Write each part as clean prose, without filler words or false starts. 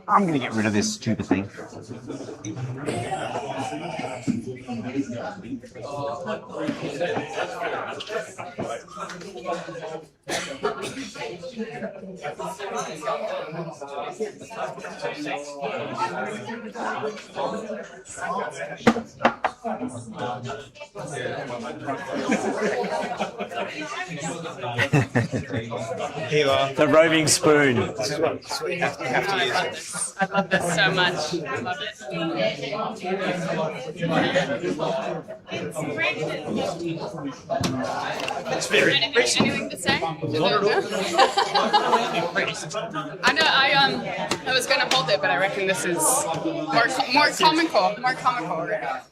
I'm going to get rid of this stupid thing. Here you are. The roving spoon. This is what you have to use. I love this so much. I love it. It's very Anything to say? I know. I was gonna hold it, but I reckon this is more comical. More comical. Right?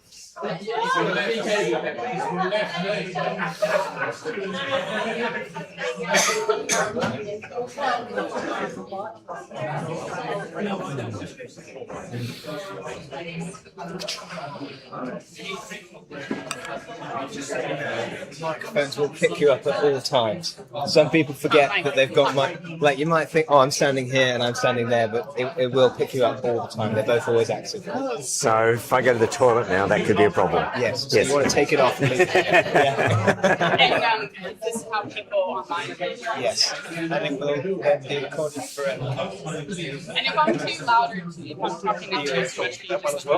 Microphones will pick you up at all times. Some people forget that they've got like you might think, oh, I'm standing here and I'm standing there, but it will pick you up all the time. They're both always active. So if I go to the toilet now, that could be a problem. Yes. So you want to take it off. And leave it. And this is how people online. Yes. I think we'll be recorded forever. And if I'm too loud or if I'm talking into it too much, can you just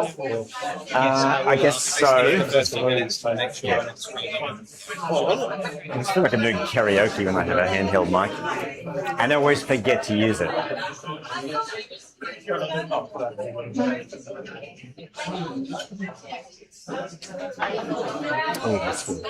I guess so. The first 2 minutes to make sure it's I just feel like I'm doing karaoke when I have a handheld mic. And I always forget to use it. Oh, that's cool.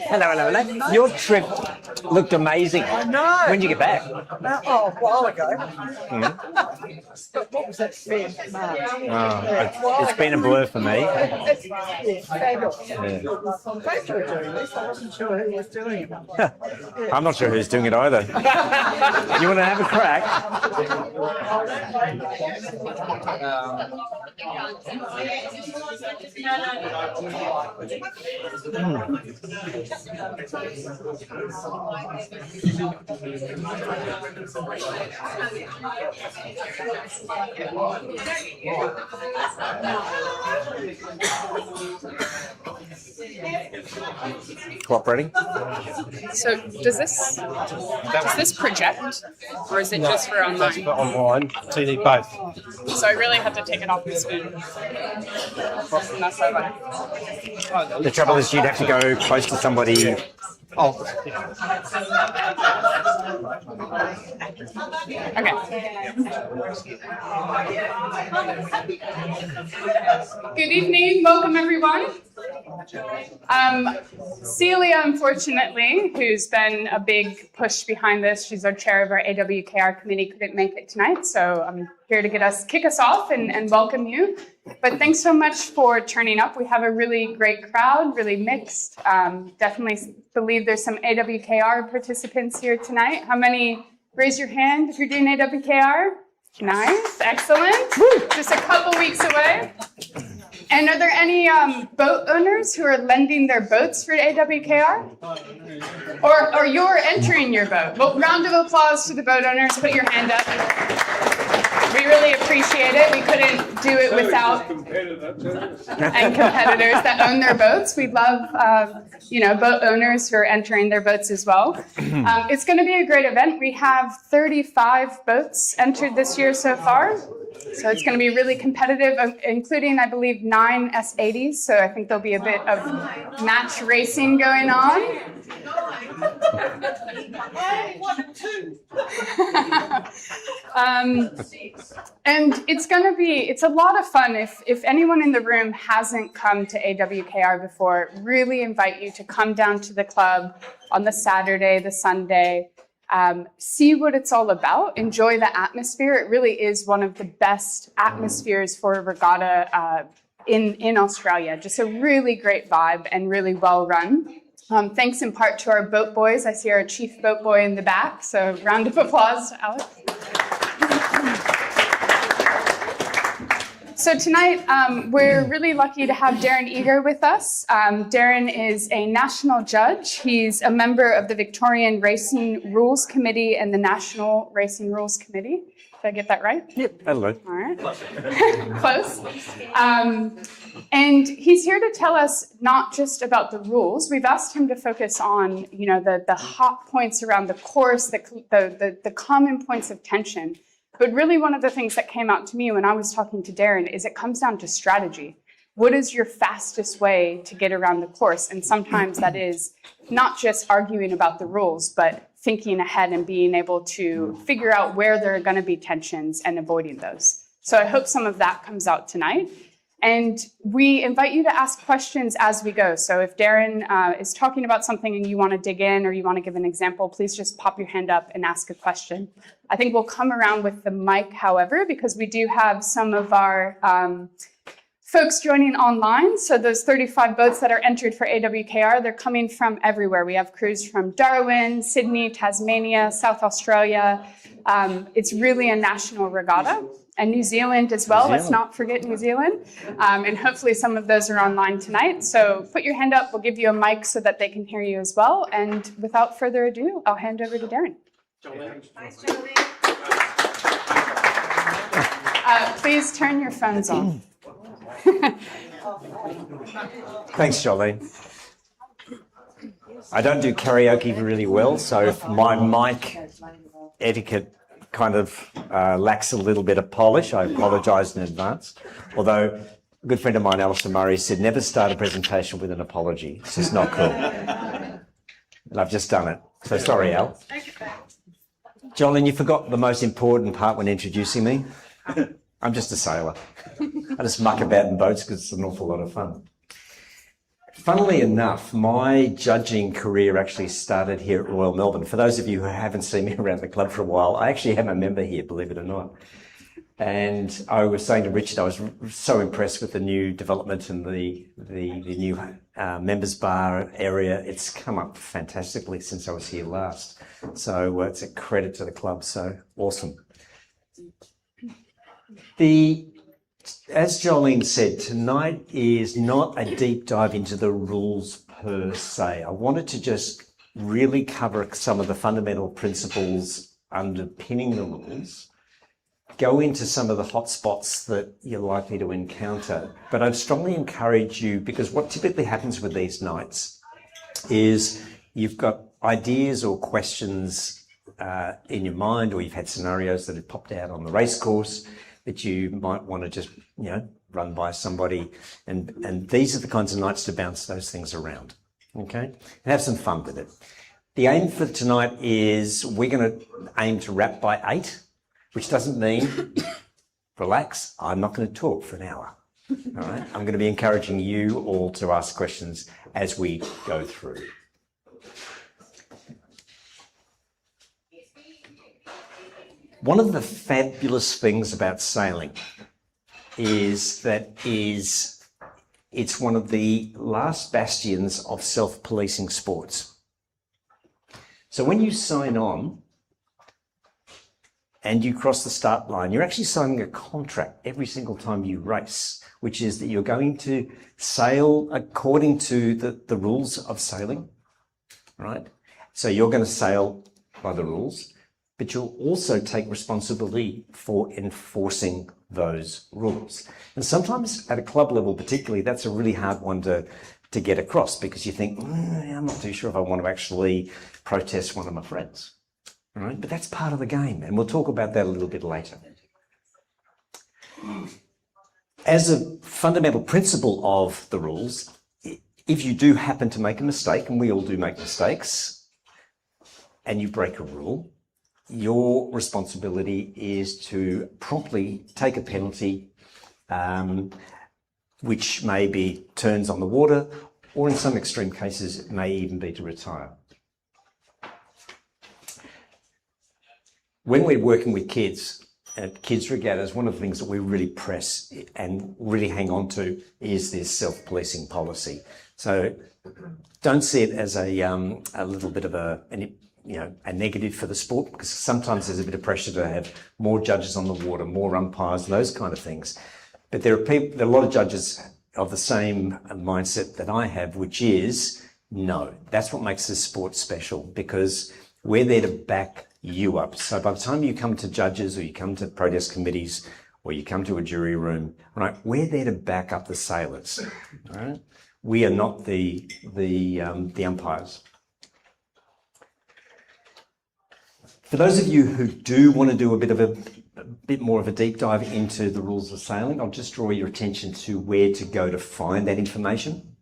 Hello. Your trip looked amazing. I know. When did you get back? A while ago. But what was that fair? It's been a blur for me. It's fabulous. Thanks for doing this. I wasn't sure who was doing it. I'm not sure who's doing it either. You want to have a crack? Cooperating? So does this project, or is it just for online? That's for online, so you need both. So I really have to take it off the spoon. That's so funny. The trouble is you'd have to go close to somebody. Oh, Okay. Good evening. Welcome, everyone. Celia, unfortunately, who's been a big push behind this, she's our chair of our AWKR committee, couldn't make it tonight. So I'm here to kick us off and welcome you. But thanks so much for turning up. We have a really great crowd, really mixed. Definitely believe there's some AWKR participants here tonight. How many? Raise your hand if you're doing AWKR. Nice, excellent. Woo. Just a couple weeks away. And are there any boat owners who are lending their boats for AWKR? Or you're entering your boat? Well, round of applause to the boat owners. Put your hand up. We really appreciate it. We couldn't do it without and competitors that own their boats. We love, boat owners who are entering their boats as well. It's going to be a great event. We have 35 boats entered this year so far. So it's going to be really competitive, including, I believe, 9 S80s. So I think there'll be a bit of match racing going on. And it's a lot of fun. If anyone in the room hasn't come to AWKR before, really invite you to come down to the club on the Saturday, the Sunday, see what it's all about, enjoy the atmosphere. It really is one of the best atmospheres for a regatta in Australia. Just a really great vibe and really well run. Thanks in part to our boat boys. I see our chief boat boy in the back, so round of applause to Alex. So tonight, we're really lucky to have Darren Eager with us. Darren is a national judge. He's a member of the Victorian Racing Rules Committee and the National Racing Rules Committee. Did I get that right? Yep, that'll do. All right. Close. And he's here to tell us not just about the rules. We've asked him to focus on, the hot points around the course, the common points of tension. But really one of the things that came out to me when I was talking to Darren is it comes down to strategy. What is your fastest way to get around the course? And sometimes that is not just arguing about the rules, but thinking ahead and being able to figure out where there are going to be tensions and avoiding those. So I hope some of that comes out tonight. And we invite you to ask questions as we go. So if Darren is talking about something and you want to dig in or you want to give an example, please just pop your hand up and ask a question. I think we'll come around with the mic, however, because we do have some of our folks joining online. So those 35 boats that are entered for AWKR, they're coming from everywhere. We have crews from Darwin, Sydney, Tasmania, South Australia. It's really a national regatta. And New Zealand as well. Let's not forget New Zealand. And hopefully some of those are online tonight. So put your hand up. We'll give you a mic so that they can hear you as well. And without further ado, I'll hand over to Darren. Please turn your phones on. Thanks, Jolene. I don't do karaoke really well, so if my mic etiquette kind of lacks a little bit of polish, I apologise in advance. Although a good friend of mine, Alistair Murray, said never start a presentation with an apology. It's just not cool. And I've just done it. So sorry, Al. Jolene, you forgot the most important part when introducing me. I'm just a sailor. I just muck about in boats because it's an awful lot of fun. Funnily enough, my judging career actually started here at Royal Melbourne. For those of you who haven't seen me around the club for a while, I actually am a member here, believe it or not. And I was saying to Richard, I was so impressed with the new development and the new members bar area. It's come up fantastically since I was here last. So it's a credit to the club. So awesome. As Jolene said, tonight is not a deep dive into the rules per se. I wanted to just really cover some of the fundamental principles underpinning the rules, go into some of the hot spots that you're likely to encounter. But I'd strongly encourage you, because what typically happens with these nights is you've got ideas or questions in your mind, or you've had scenarios that have popped out on the race course that you might want to just, run by somebody. And these are the kinds of nights to bounce those things around, okay? And have some fun with it. The aim for tonight is we're going to aim to wrap by 8, which doesn't mean, relax, I'm not going to talk for an hour, all right? I'm going to be encouraging you all to ask questions as we go through. One of the fabulous things about sailing is that it's one of the last bastions of self-policing sports. So when you sign on and you cross the start line, you're actually signing a contract every single time you race, which is that you're going to sail according to the rules of sailing, right? So you're going to sail by the rules, but you'll also take responsibility for enforcing those rules. And sometimes at a club level particularly, that's a really hard one to get across, because you think, I'm not too sure if I want to actually protest one of my friends. All right? But that's part of the game, and we'll talk about that a little bit later. As a fundamental principle of the rules, if you do happen to make a mistake, and we all do make mistakes, and you break a rule, your responsibility is to promptly take a penalty, which may be turns on the water, or in some extreme cases, it may even be to retire. When we're working with kids, at kids regattas, one of the things that we really press and really hang on to is this self-policing policy. So don't see it as a little bit of a negative for the sport, because sometimes there's a bit of pressure to have more judges on the water, more umpires, those kind of things. But there are a lot of judges of the same mindset that I have, which is no. That's what makes this sport special, because we're there to back you up. So by the time you come to judges, or you come to protest committees, or you come to a jury room, right, we're there to back up the sailors. Right? We are not the umpires. For those of you who do want to do a bit more of a deep dive into the rules of sailing, I'll just draw your attention to where to go to find that information.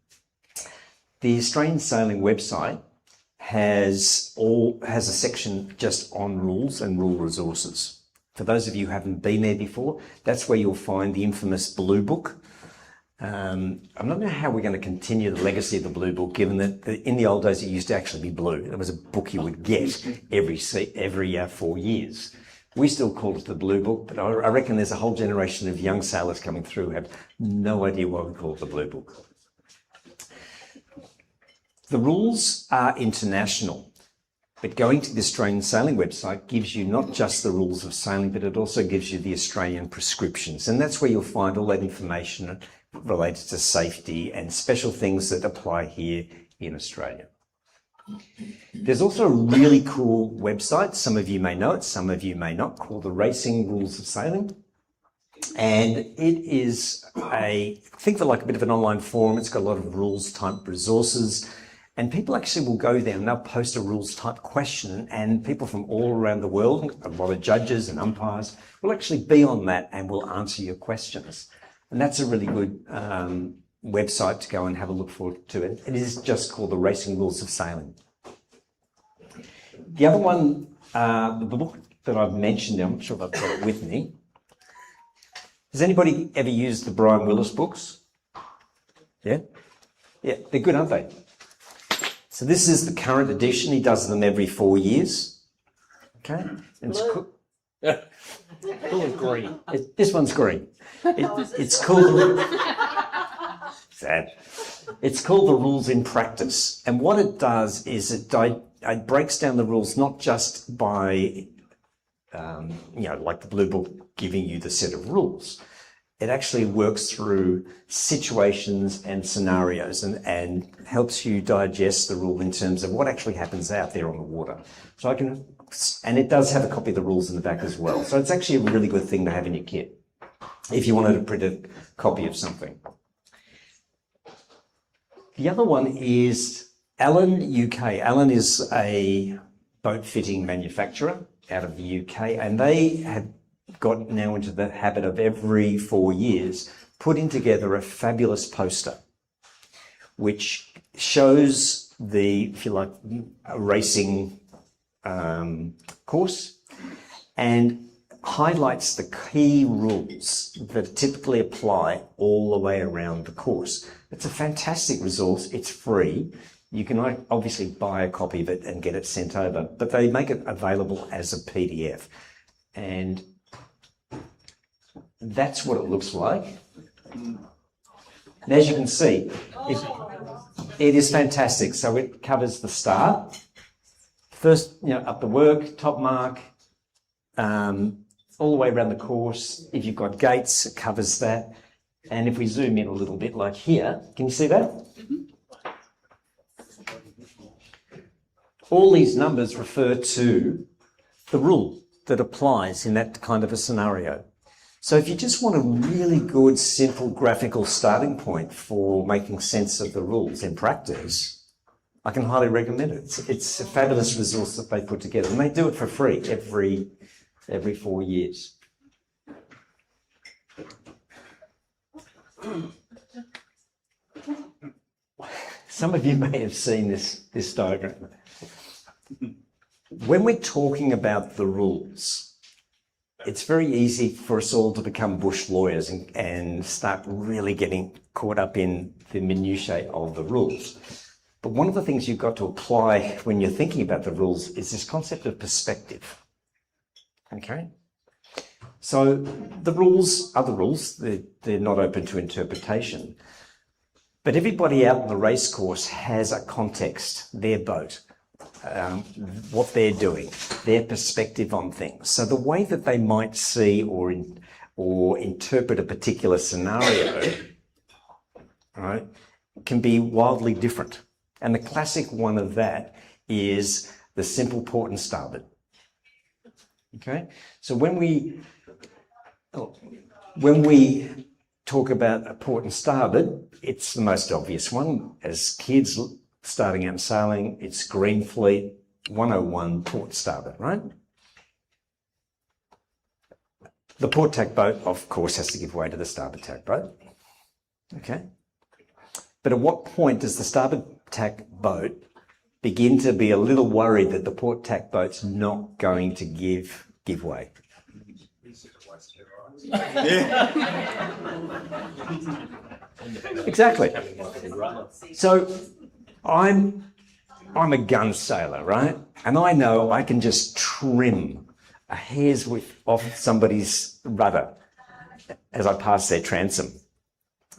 The Australian Sailing website has a section just on rules and rule resources. For those of you who haven't been there before, that's where you'll find the infamous Blue Book. I'm not sure how we're going to continue the legacy of the Blue Book, given that in the old days it used to actually be blue. It was a book you would get every 4 years. We still call it the Blue Book, but I reckon there's a whole generation of young sailors coming through who have no idea why we call it the Blue Book. The rules are international, but going to the Australian Sailing website gives you not just the rules of sailing, but it also gives you the Australian prescriptions. And that's where you'll find all that information related to safety and special things that apply here in Australia. There's also a really cool website, some of you may know it, some of you may not, called the Racing Rules of Sailing. And it is think of it like a bit of an online forum. It's got a lot of rules type resources, and people actually will go there and they'll post a rules type question, and people from all around the world, a lot of judges and umpires, will actually be on that and will answer your questions. And that's a really good website to go and have a look forward to. It is just called the Racing Rules of Sailing. The other one, the book that I've mentioned, I'm not sure if I've got it with me. Has anybody ever used the Brian Willis books? Yeah? Yeah, they're good, aren't they? So this is the current edition. He does them every 4 years. Okay? And it's Full of green. this one's green. It's called... Sad. It's called the Rules in Practice. And what it does is it breaks down the rules not just by, like the Blue Book giving you the set of rules. It actually works through situations and scenarios and helps you digest the rule in terms of what actually happens out there on the water. So and it does have a copy of the rules in the back as well. So it's actually a really good thing to have in your kit if you wanted to print a copy of something. The other one is Allen UK. Allen is a boat fitting manufacturer out of the UK, and they have got now into the habit of every 4 years putting together a fabulous poster which shows if you like, a racing course and highlights the key rules that typically apply all the way around the course. It's a fantastic resource. It's free. You can obviously buy a copy of it and get it sent over, but they make it available as a PDF. And that's what it looks like. And as you can see, it is fantastic. So it covers the start, first, up the work, top mark, all the way around the course. If you've got gates, it covers that. And if we zoom in a little bit, like here, can you see that? All these numbers refer to the rule that applies in that kind of a scenario. So if you just want a really good, simple graphical starting point for making sense of the rules in practice, I can highly recommend it. It's a fabulous resource that they put together, and they do it for free every 4 years. Some of you may have seen this diagram. When we're talking about the rules, it's very easy for us all to become bush lawyers and start really getting caught up in the minutiae of the rules. But one of the things you've got to apply when you're thinking about the rules is this concept of perspective. Okay? So the rules are the rules. They're not open to interpretation. But everybody out on the racecourse has a context, their boat, what they're doing, their perspective on things. So the way that they might see or interpret a particular scenario, right, can be wildly different. And the classic one of that is the simple port and starboard. Okay, so when we talk about a port and starboard, it's the most obvious one. As kids starting out sailing, it's Green Fleet 101 port starboard, right? The port tack boat, of course, has to give way to the starboard tack boat. Okay, but at what point does the starboard tack boat begin to be a little worried that the port tack boat's not going to give way? Exactly. So I'm a gun sailor, right? And I know I can just trim a hair's width off somebody's rudder as I pass their transom.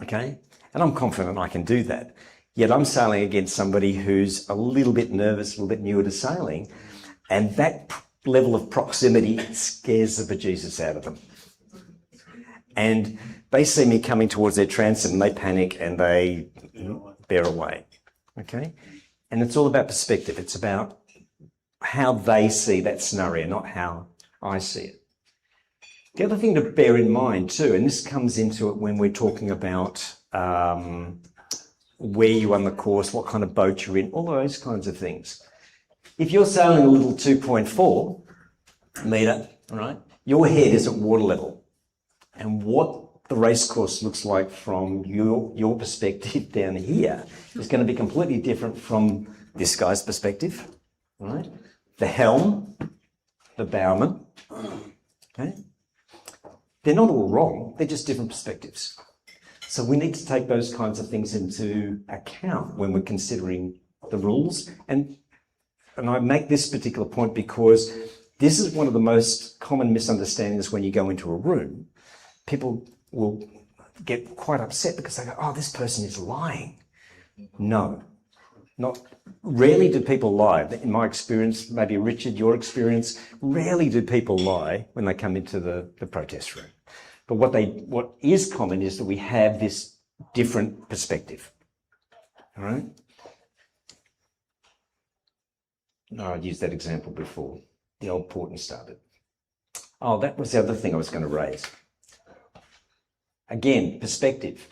Okay? And I'm confident I can do that. Yet I'm sailing against somebody who's a little bit nervous, a little bit newer to sailing, and that level of proximity scares the bejesus out of them. And they see me coming towards their transom, they panic and they bear away. Okay? And it's all about perspective. It's about how they see that scenario, not how I see it. The other thing to bear in mind too, and this comes into it when we're talking about where you on the course, what kind of boat you're in, all those kinds of things. If you're sailing a little 2.4 metre, right, your head is at water level. And what the racecourse looks like from your perspective down here is going to be completely different from this guy's perspective, right? The helm, the bowman, okay? They're not all wrong, they're just different perspectives. So we need to take those kinds of things into account when we're considering the rules. And I make this particular point because this is one of the most common misunderstandings when you go into a room. People will get quite upset because they go, oh, this person is lying. No, not rarely do people lie. In my experience, maybe Richard, your experience, rarely do people lie when they come into the protest room. But what is common is that we have this different perspective. All right? No, I'd used that example before, the old port and starboard. Oh, that was the other thing I was going to raise. Again, perspective.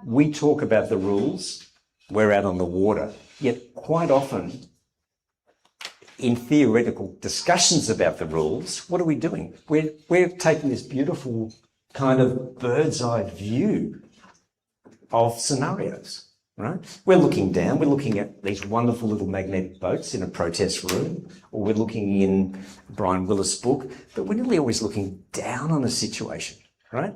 We talk about the rules, we're out on the water, yet quite often in theoretical discussions about the rules, what are we doing? We're taking this beautiful kind of bird's eye view of scenarios, right? We're looking down, we're looking at these wonderful little magnetic boats in a protest room, or we're looking in Brian Willis' book, but we're nearly always looking down on a situation, right?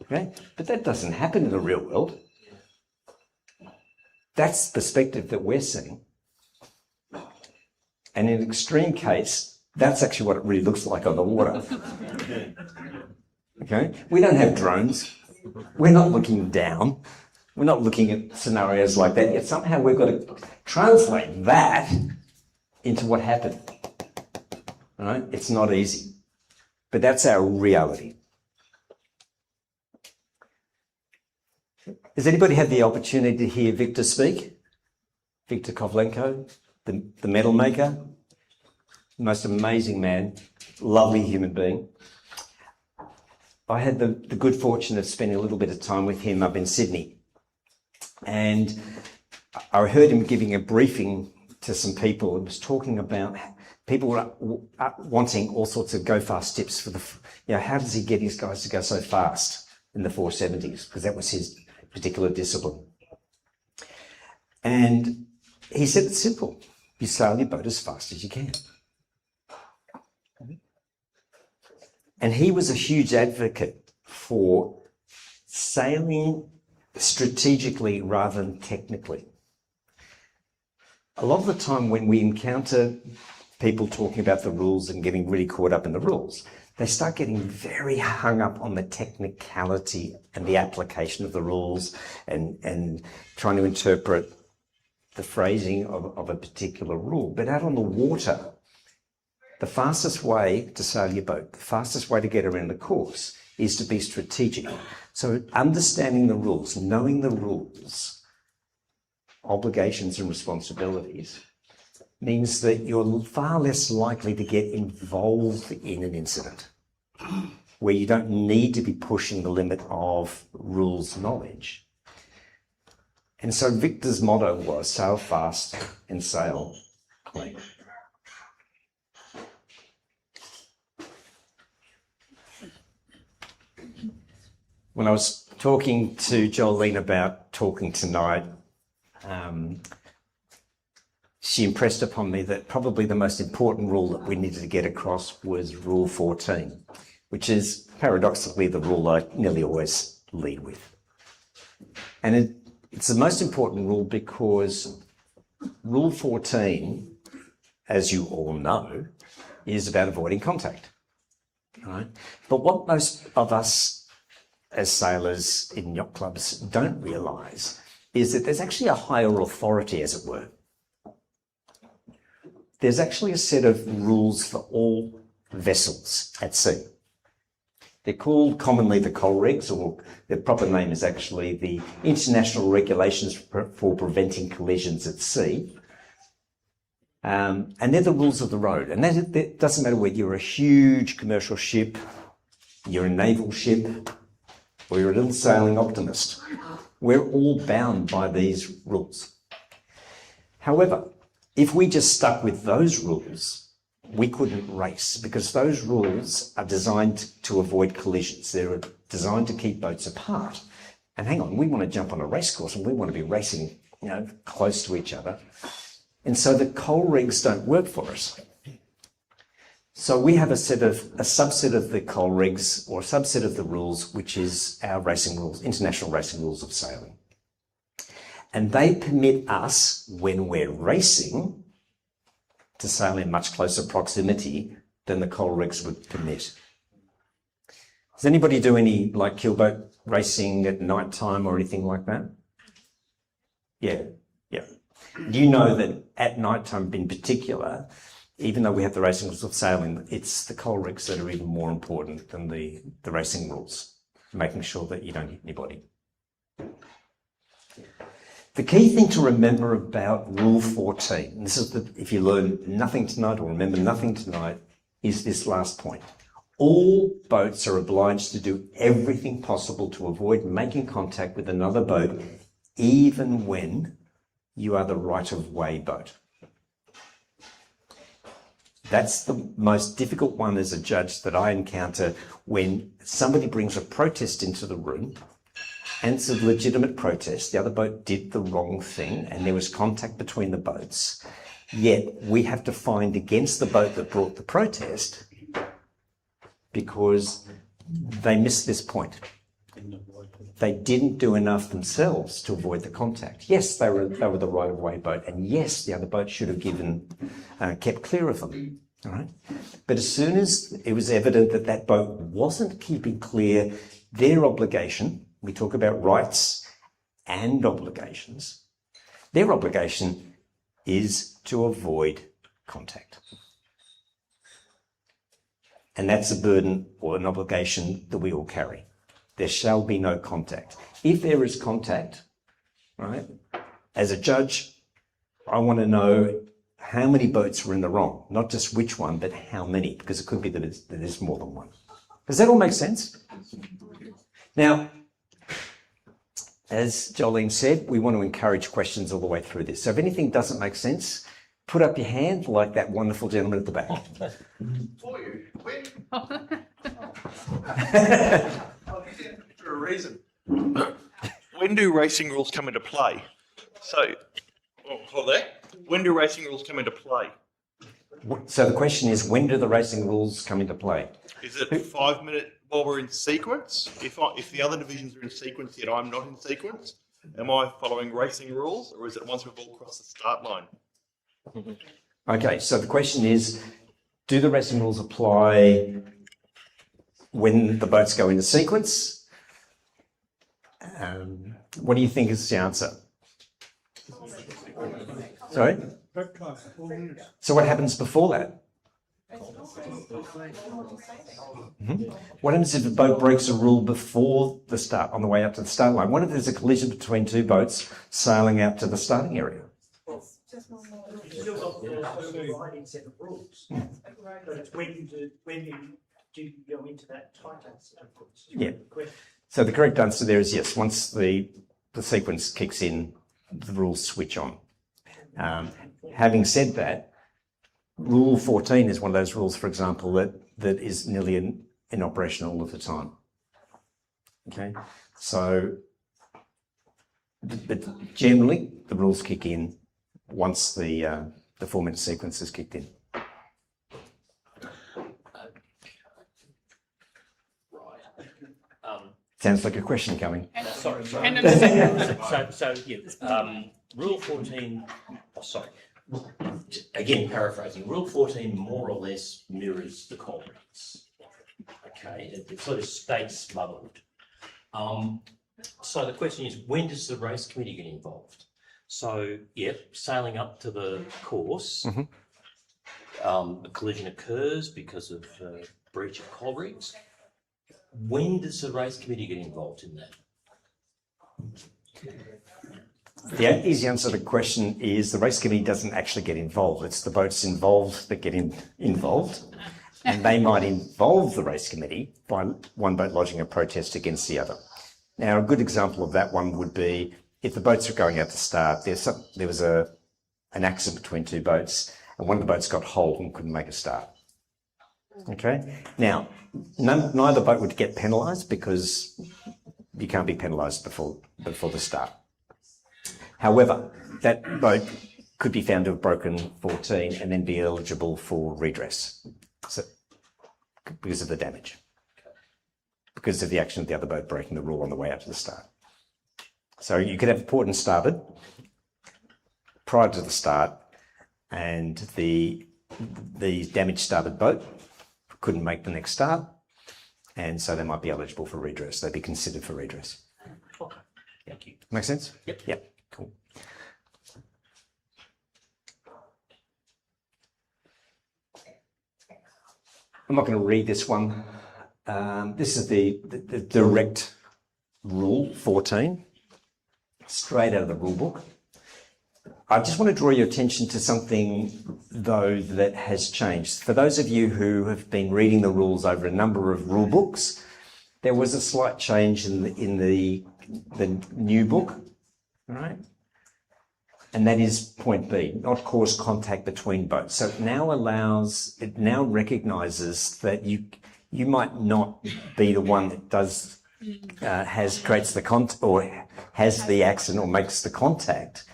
Okay? But that doesn't happen in the real world. That's the perspective that we're seeing. And in an extreme case, that's actually what it really looks like on the water. Okay? We don't have drones. We're not looking down. We're not looking at scenarios like that. Yet somehow we've got to translate that into what happened. All right? It's not easy. But that's our reality. Has anybody had the opportunity to hear Victor speak? Victor Kovlenko, the medal maker, most amazing man, lovely human being. I had the good fortune of spending a little bit of time with him up in Sydney. And I heard him giving a briefing to some people. It was talking about people were wanting all sorts of go fast tips for how does he get his guys to go so fast in the 470s? Because that was his particular discipline. And he said it's simple. You sail your boat as fast as you can. And he was a huge advocate for sailing strategically rather than technically. A lot of the time when we encounter people talking about the rules and getting really caught up in the rules, they start getting very hung up on the technicality and the application of the rules and trying to interpret the phrasing of a particular rule. But out on the water, the fastest way to sail your boat, the fastest way to get around the course is to be strategic. So understanding the rules, knowing the rules, obligations and responsibilities, means that you're far less likely to get involved in an incident where you don't need to be pushing the limit of rules knowledge. And so Victor's motto was sail fast and sail clean. When I was talking to Jolene about talking tonight, she impressed upon me that probably the most important rule that we needed to get across was Rule 14, which is paradoxically the rule I nearly always lead with. And it's the most important rule because Rule 14, as you all know, is about avoiding contact. Right? But what most of us as sailors in yacht clubs don't realise is that there's actually a higher authority, as it were. There's actually a set of rules for all vessels at sea. They're called commonly the coal regs, or their proper name is actually the International Regulations for Preventing Collisions at Sea. And they're the rules of the road. And that doesn't matter whether you're a huge commercial ship, you're a naval ship, or you're a little sailing optimist. We're all bound by these rules. However, if we just stuck with those rules, we couldn't race because those rules are designed to avoid collisions. They're designed to keep boats apart. And hang on, we want to jump on a race course and we want to be racing, close to each other. And so the coal regs don't work for us. So we have a subset of the coal regs or a subset of the rules, which is our racing rules, international racing rules of sailing. And they permit us, when we're racing, to sail in much closer proximity than the coal regs would permit. Does anybody do any keelboat racing at night time or anything like that? Yeah. Do you know that at night time in particular, even though we have the racing rules of sailing, it's the coal regs that are even more important than the racing rules, making sure that you don't hit anybody. The key thing to remember about Rule 14, and this is if you learn nothing tonight or remember nothing tonight, is this last point. All boats are obliged to do everything possible to avoid making contact with another boat, even when you are the right-of-way boat. That's the most difficult one as a judge that I encounter when somebody brings a protest into the room. And it's a legitimate protest. The other boat did the wrong thing and there was contact between the boats. Yet we have to find against the boat that brought the protest because they missed this point. They didn't do enough themselves to avoid the contact. Yes, they were the right-of-way boat, and yes, the other boat should have kept clear of them. All right? But as soon as it was evident that that boat wasn't keeping clear, their obligation, we talk about rights and obligations, their obligation is to avoid contact. And that's a burden or an obligation that we all carry. There shall be no contact. If there is contact, right, as a judge, I want to know how many boats were in the wrong, not just which one, but how many, because it could be that there's more than one. Does that all make sense? Now, as Jolene said, we want to encourage questions all the way through this. So if anything doesn't make sense, put up your hand like that wonderful gentleman at the back. For you. For a reason. When do racing rules come into play? So, hold there. When do racing rules come into play? So the question is, when do the racing rules come into play? Is it 5 minutes while we're in sequence? If the other divisions are in sequence yet I'm not in sequence, am I following racing rules, or is it once we've all crossed the start line? Okay, so the question is, do the racing rules apply when the boats go into sequence. What do you think is the answer? Sorry? So what happens before that? What happens if a boat breaks a rule before the start, on the way up to the start line? What if there's a collision between two boats sailing out to the starting area? Set of rules. But it's when do you go into that tighter set of rules? Yeah. So the correct answer there is yes. Once the sequence kicks in, the rules switch on. Having said that, Rule 14 is one of those rules, for example, that is nearly in operation all of the time. Okay, so but generally the rules kick in once the 4-minute sequence is kicked in. Sounds like a question coming. Sorry. And then the second, Rule 14, again paraphrasing, Rule 14 more or less mirrors the Culver's. Okay, it sort of stays muddled. So the question is, when does the race committee get involved? So, sailing up to the course, a collision occurs because of breach of Culver's. When does the race committee get involved in that? The easy answer to the question is the race committee doesn't actually get involved. It's the boats involved that get involved. And they might involve the race committee by one boat lodging a protest against the other. Now, a good example of that one would be if the boats are going out to start, there was an accident between two boats and one of the boats got holed and couldn't make a start. Okay. Now, neither boat would get penalised because you can't be penalised before the start. However, that boat could be found to have broken 14 and then be eligible for redress, so, because of the damage, because of the action of the other boat breaking the rule on the way out to the start. So you could have port and starboard prior to the start, and the damaged starboard boat couldn't make the next start, and so they might be eligible for redress. They'd be considered for redress. Okay, thank you. Make sense? Yep. Yep, cool. I'm not going to read this one. This is the direct rule 14, straight out of the rule book. I just want to draw your attention to something, though, that has changed. For those of you who have been reading the rules over a number of rule books, there was a slight change in the new book, all right? And that is point B, not cause contact between boats. So it now recognises that you might not be the one that does creates the or has the accident or makes the contact.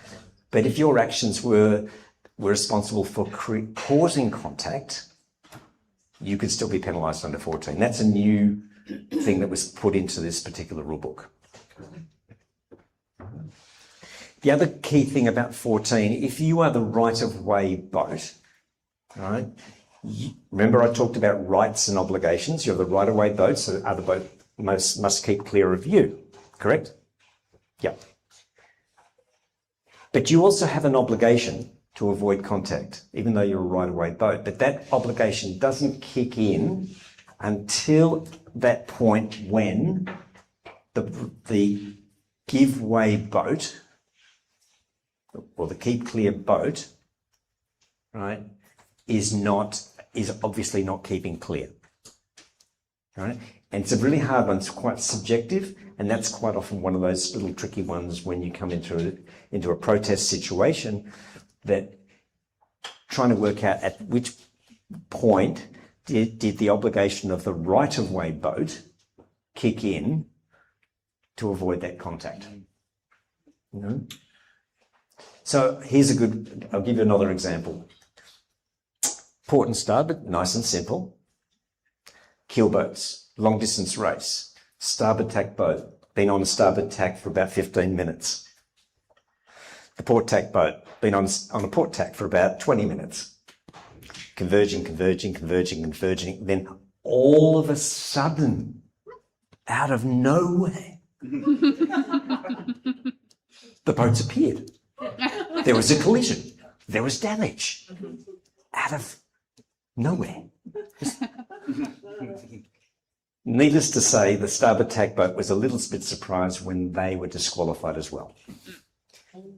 But if your actions were responsible for causing contact, you could still be penalised under 14. That's a new thing that was put into this particular rule book. The other key thing about 14, if you are the right-of-way boat, all right, remember I talked about rights and obligations. You're the right-of-way boat, so the other boat must keep clear of you, correct? Yep. But you also have an obligation to avoid contact, even though you're a right-of-way boat. But that obligation doesn't kick in until that point when the give-way boat, or the keep clear boat, right, is obviously not keeping clear. Right? And it's a really hard one. It's quite subjective, and that's quite often one of those little tricky ones when you come into a protest situation, that trying to work out at which point did the obligation of the right-of-way boat kick in to avoid that contact. You know? So I'll give you another example. Port and starboard, nice and simple. Keel boats, long distance race, starboard tack boat, been on a starboard tack for about 15 minutes. The port tack boat, been on a port tack for about 20 minutes. Converging, then all of a sudden, out of nowhere, the boats appeared. There was a collision. There was damage. Out of nowhere. Needless to say, the starboard tack boat was a little bit surprised when they were disqualified as well,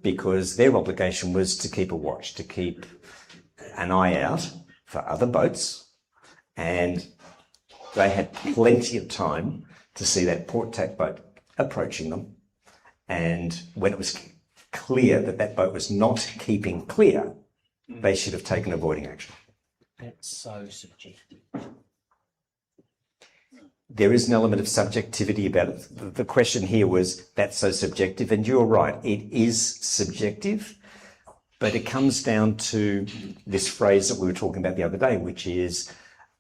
because their obligation was to keep a watch, to keep an eye out for other boats, and they had plenty of time to see that port tack boat approaching them. And when it was clear that that boat was not keeping clear, they should have taken avoiding action. That's so subjective. There is an element of subjectivity about it. The question here was, that's so subjective, and you're right, it is subjective, but it comes down to this phrase that we were talking about the other day, which is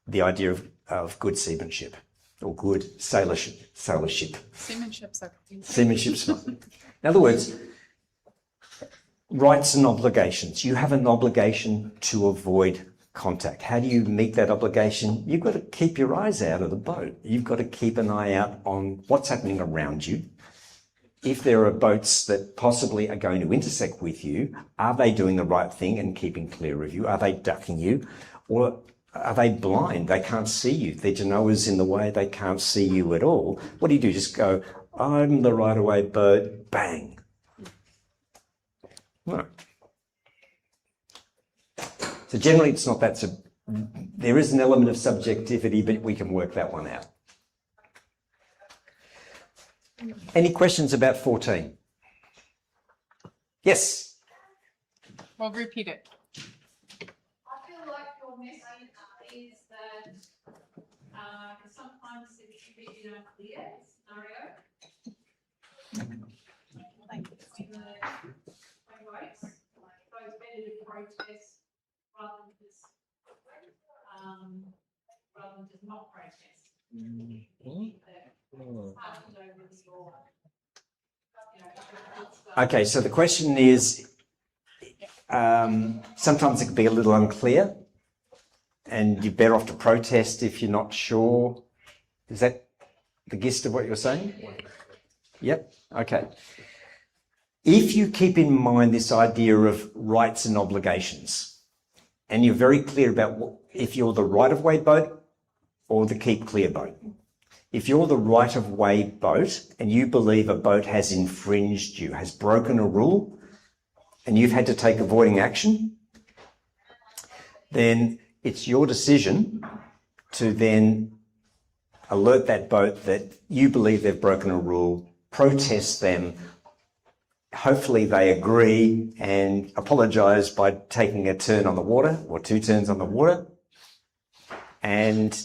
the idea of good seamanship or good sailorship. Seamanship's okay. Seamanship's not. In other words, rights and obligations. You have an obligation to avoid contact. How do you meet that obligation? You've got to keep your eyes out of the boat. You've got to keep an eye out on what's happening around you. If there are boats that possibly are going to intersect with you, are they doing the right thing and keeping clear of you? Are they ducking you? Or are they blind? They can't see you. Their genoa's in the way. They can't see you at all. What do? Just go, I'm the right-of-way boat, bang. No. So generally it's not that, there is an element of subjectivity, but we can work that one out. Any questions about 14? Yes? We'll repeat it. I feel like your message is that sometimes it should be in a clear scenario. Between the votes, like those better to protest rather than just not protest. Okay, so the question is, sometimes it can be a little unclear and you're better off to protest if you're not sure. Is that the gist of what you're saying? Yep, okay. If you keep in mind this idea of rights and obligations, and you're very clear about if you're the right-of-way boat or the keep clear boat. If you're the right-of-way boat and you believe a boat has infringed you, has broken a rule, and you've had to take avoiding action, then it's your decision to then alert that boat that you believe they've broken a rule, protest them. Hopefully they agree and apologise by taking a turn on the water or 2 turns on the water, and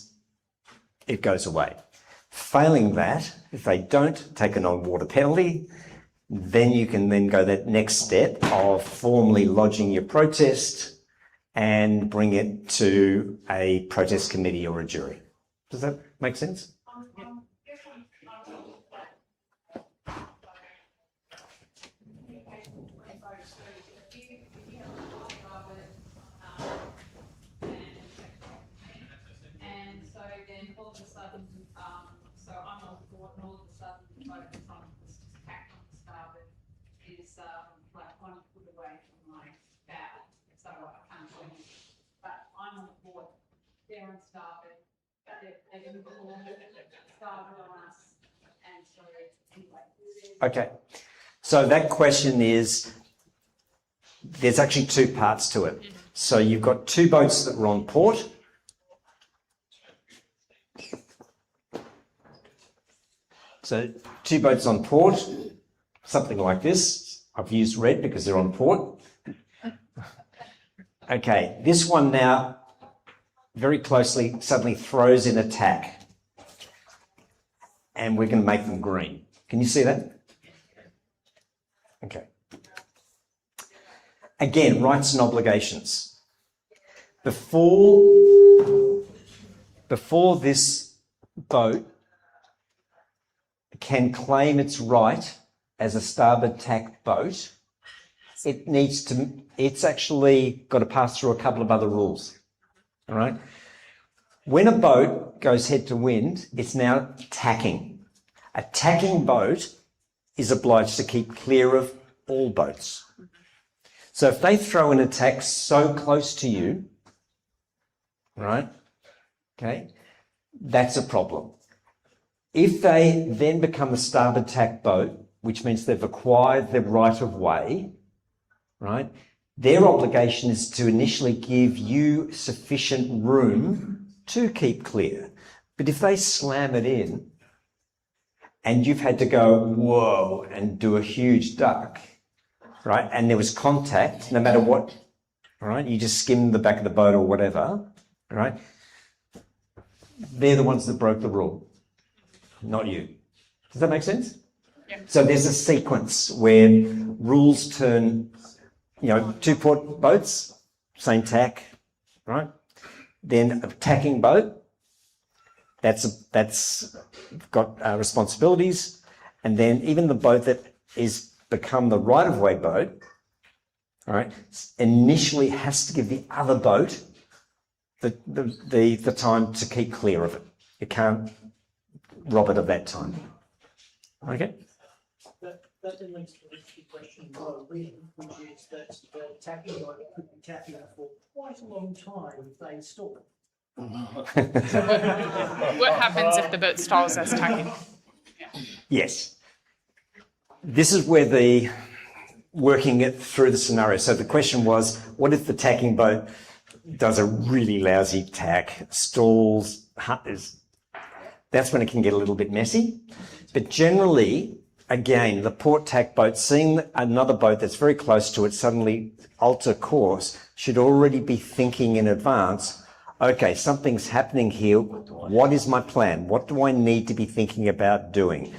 it goes away. Failing that, if they don't take an on-water penalty, then you can then go that next step of formally lodging your protest and bring it to a protest committee or a jury. Does that make sense? So I'm on board, and all of a sudden, the boat that's on this tack on the starboard is like 1 foot away from my bow, so I can't swim. But I'm on board, they're on starboard, they're in the starboard on us, and so anyway. Okay, so that question is, there's actually 2 parts to it. So you've got 2 boats that were on port. So 2 boats on port, something like this. I've used red because they're on port. Okay, this one now very closely suddenly throws in a tack. And we're going to make them green. Can you see that? Okay. Again, rights and obligations. Before this boat can claim its right as a starboard tack boat, it's actually got to pass through a couple of other rules. All right. When a boat goes head to wind, it's now tacking. A tacking boat is obliged to keep clear of all boats. So if they throw in a tack so close to you, right, okay, that's a problem. If they then become a starboard tack boat, which means they've acquired the right of way, right, their obligation is to initially give you sufficient room to keep clear. But if they slam it in and you've had to go, whoa, and do a huge duck, right, and there was contact, no matter what, right, you just skimmed the back of the boat or whatever, right, they're the ones that broke the rule, not you. Does that make sense? Yeah. So there's a sequence where rules turn, you know, two port boats, same tack, right? Then a tacking boat, that's got responsibilities. And then even the boat that is become the right-of-way boat, all right, initially has to give the other boat the time to keep clear of it. You can't rob it of that time. Okay? That then leads to the next question below, which is that the tapping boat could be tapping for quite a long time if they stop. What happens if the boat stalls us tacking? Yes. This is where the working it through the scenario. So the question was, what if the tacking boat does a really lousy tack, stalls, that's when it can get a little bit messy. But generally, again, the port tack boat, seeing another boat that's very close to it suddenly alter course, should already be thinking in advance, okay, something's happening here. What is my plan? What do I need to be thinking about doing?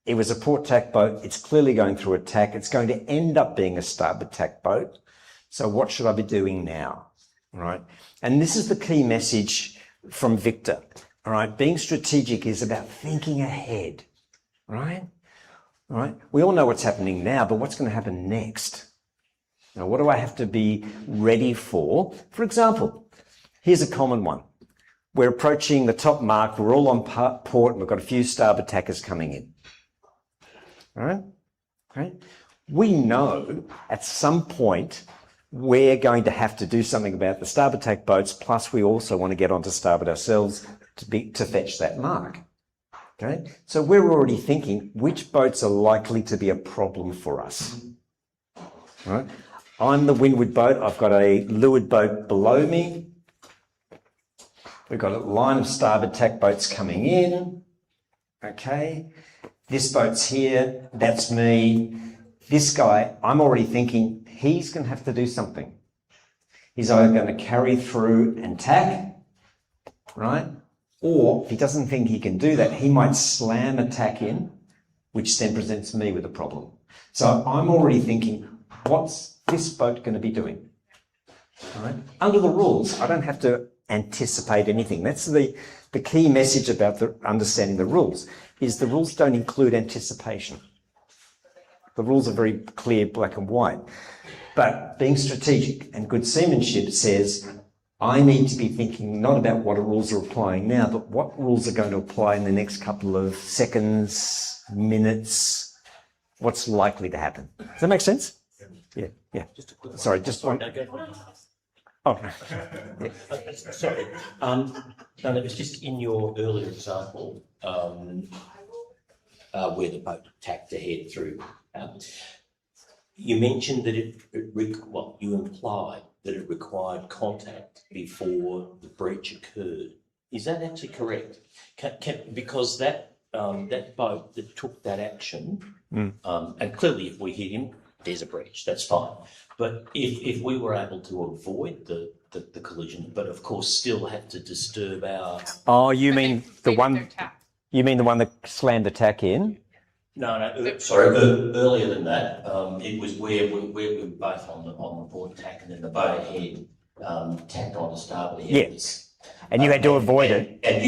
It was a port tack boat. It's clearly going through a tack. It's going to end up being a starboard tack boat. So what should I be doing now? Right? And this is the key message from Victor. All right? Being strategic is about thinking ahead. Right? Right? We all know what's happening now, but what's going to happen next? Now, what do I have to be ready for? For example, here's a common one. We're approaching the top mark. We're all on port and we've got a few starboard tackers coming in. All right? Okay. We know at some point we're going to have to do something about the starboard tack boats, plus we also want to get onto starboard ourselves to fetch that mark. Okay? So we're already thinking which boats are likely to be a problem for us. All right? I'm the windward boat. I've got a leeward boat below me. We've got a line of starboard tack boats coming in. Okay? This boat's here. That's me. This guy, I'm already thinking he's going to have to do something. He's either going to carry through and tack, right? Or if he doesn't think he can do that, he might slam a tack in, which then presents me with a problem. So I'm already thinking, what's this boat going to be doing? All right? Under the rules, I don't have to anticipate anything. That's the key message about understanding the rules, is the rules don't include anticipation. The rules are very clear, black and white. But being strategic and good seamanship says, I need to be thinking not about what rules are applying now, but what rules are going to apply in the next couple of seconds, minutes, what's likely to happen. Does that make sense? Yeah, yeah. Sorry, just one. Oh, yeah. Sorry. No, it was just in your earlier example where the boat tacked ahead through. You mentioned that you implied that it required contact before the breach occurred. Is that actually correct? Because that boat that took that action, and clearly if we hit him, there's a breach, that's fine. But if we were able to avoid the collision, but of course still have to disturb our... Oh, you mean the one that slammed the tack in? No, sorry, earlier than that, it was where we were both on the port tack and then the boat ahead tacked on the starboard ahead. Yes, and you had to avoid it. And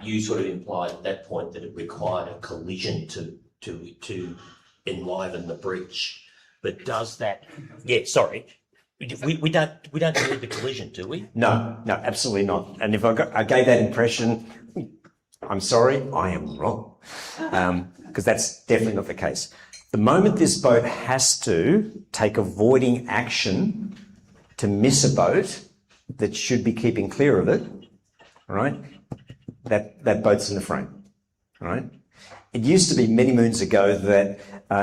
you sort of implied at that point that it required a collision to enliven the breach. But does that... Yeah, sorry. We don't need the collision, do we? No, absolutely not. And if I gave that impression, I'm sorry, I am wrong, because that's definitely not the case. The moment this boat has to take avoiding action to miss a boat that should be keeping clear of it, all right, that boat's in the frame, all right? It used to be many moons ago that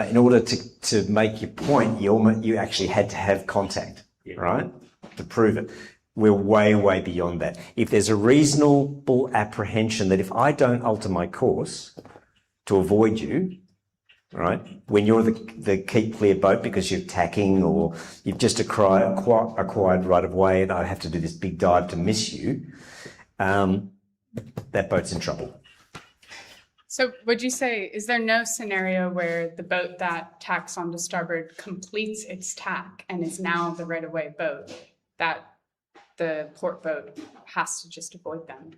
in order to make your point, you actually had to have contact, right, to prove it. We're way, way beyond that. If there's a reasonable apprehension that if I don't alter my course to avoid you, right, when you're the keep clear boat because you're tacking or you've just acquired right of way and I have to do this big dive to miss you, that boat's in trouble. So would you say, is there no scenario where the boat that tacks onto starboard completes its tack and is now the right-of-way boat, that the port boat has to just avoid them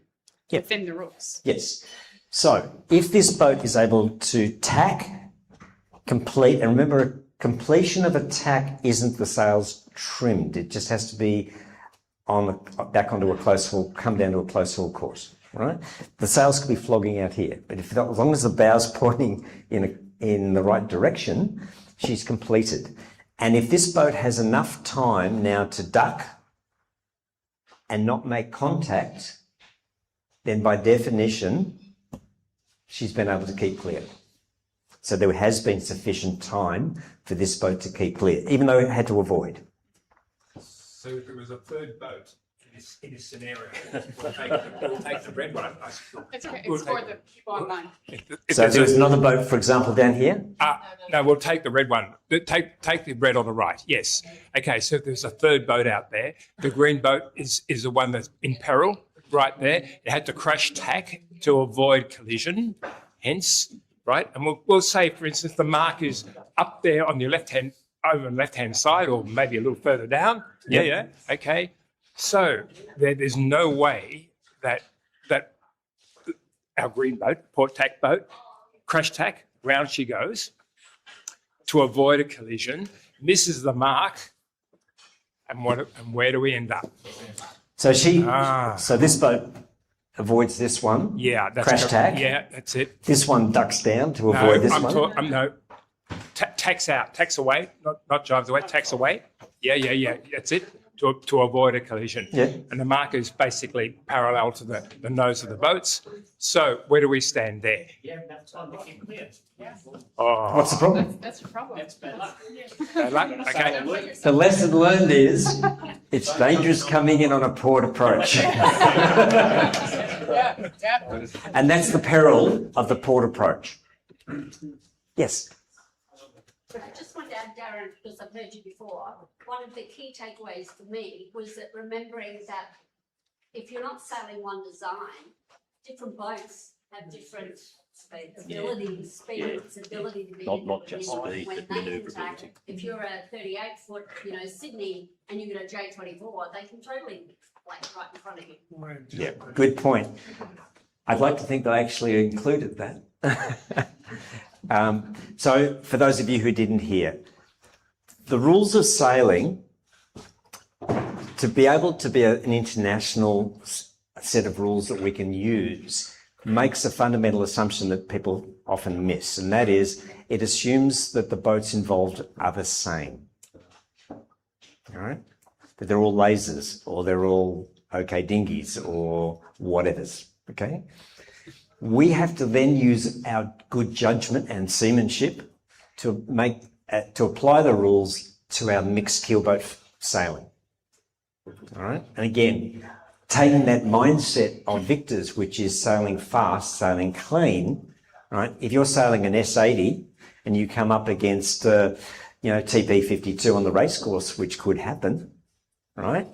within the rules? Yes. So if this boat is able to tack, complete, and remember, completion of a tack isn't the sails trimmed. It just has to be back onto a close haul, come down to a close haul course, right? The sails could be flogging out here, but as long as the bow's pointing in the right direction, she's completed. And if this boat has enough time now to duck and not make contact, then by definition, she's been able to keep clear. So there has been sufficient time for this boat to keep clear, even though it had to avoid. So if it was a third boat in this scenario, we'll take the red one. It's okay, it's for the people online. So if there was another boat, for example, down here? No, we'll take the red one. Take the red on the right, yes. Okay, so if there's a third boat out there, the green boat is the one that's in peril right there. It had to crash tack to avoid collision, hence, right? And we'll say, for instance, the mark is up there on your left-hand side or maybe a little further down. Yeah, okay. So there's no way that our green boat, port tack boat, crash tack, round she goes to avoid a collision, misses the mark, and where do we end up? So so this boat avoids this one. Yeah, that's crash tack. Yeah, that's it. This one ducks down to avoid this one. Tacks out, tacks away, not drives away, tacks away. Yeah. That's it. To avoid a collision. Yeah. And the marker is basically parallel to the nose of the boats. So where do we stand there? Yeah, that's time to keep clear. Oh, What's the problem? That's your problem. That's bad luck. bad luck. Okay. The lesson learned is it's dangerous coming in on a port approach. And that's the peril of the port approach. Yes. I just want to add, Darren, because I've heard you before, one of the key takeaways for me was that remembering that if you're not sailing one design, different boats have different abilities, speeds, ability to be Not just speed, when but they can manoeuvrability. tack. If you're a 38-foot, Sydney, and you've got a J24, they can totally right in front of you. Yeah, good point. I'd like to think that I actually included that. So for those of you who didn't hear, the rules of sailing, to be able to be an international set of rules that we can use, makes a fundamental assumption that people often miss, and that is it assumes that the boats involved are the same. All right? That they're all lasers or they're all okay dinghies or whatever's, okay? We have to then use our good judgment and seamanship to apply the rules to our mixed keelboat sailing. All right. And again, taking that mindset of Victor's, which is sailing fast, sailing clean, right? If you're sailing an S80 and you come up against, TP52 on the racecourse, which could happen, right?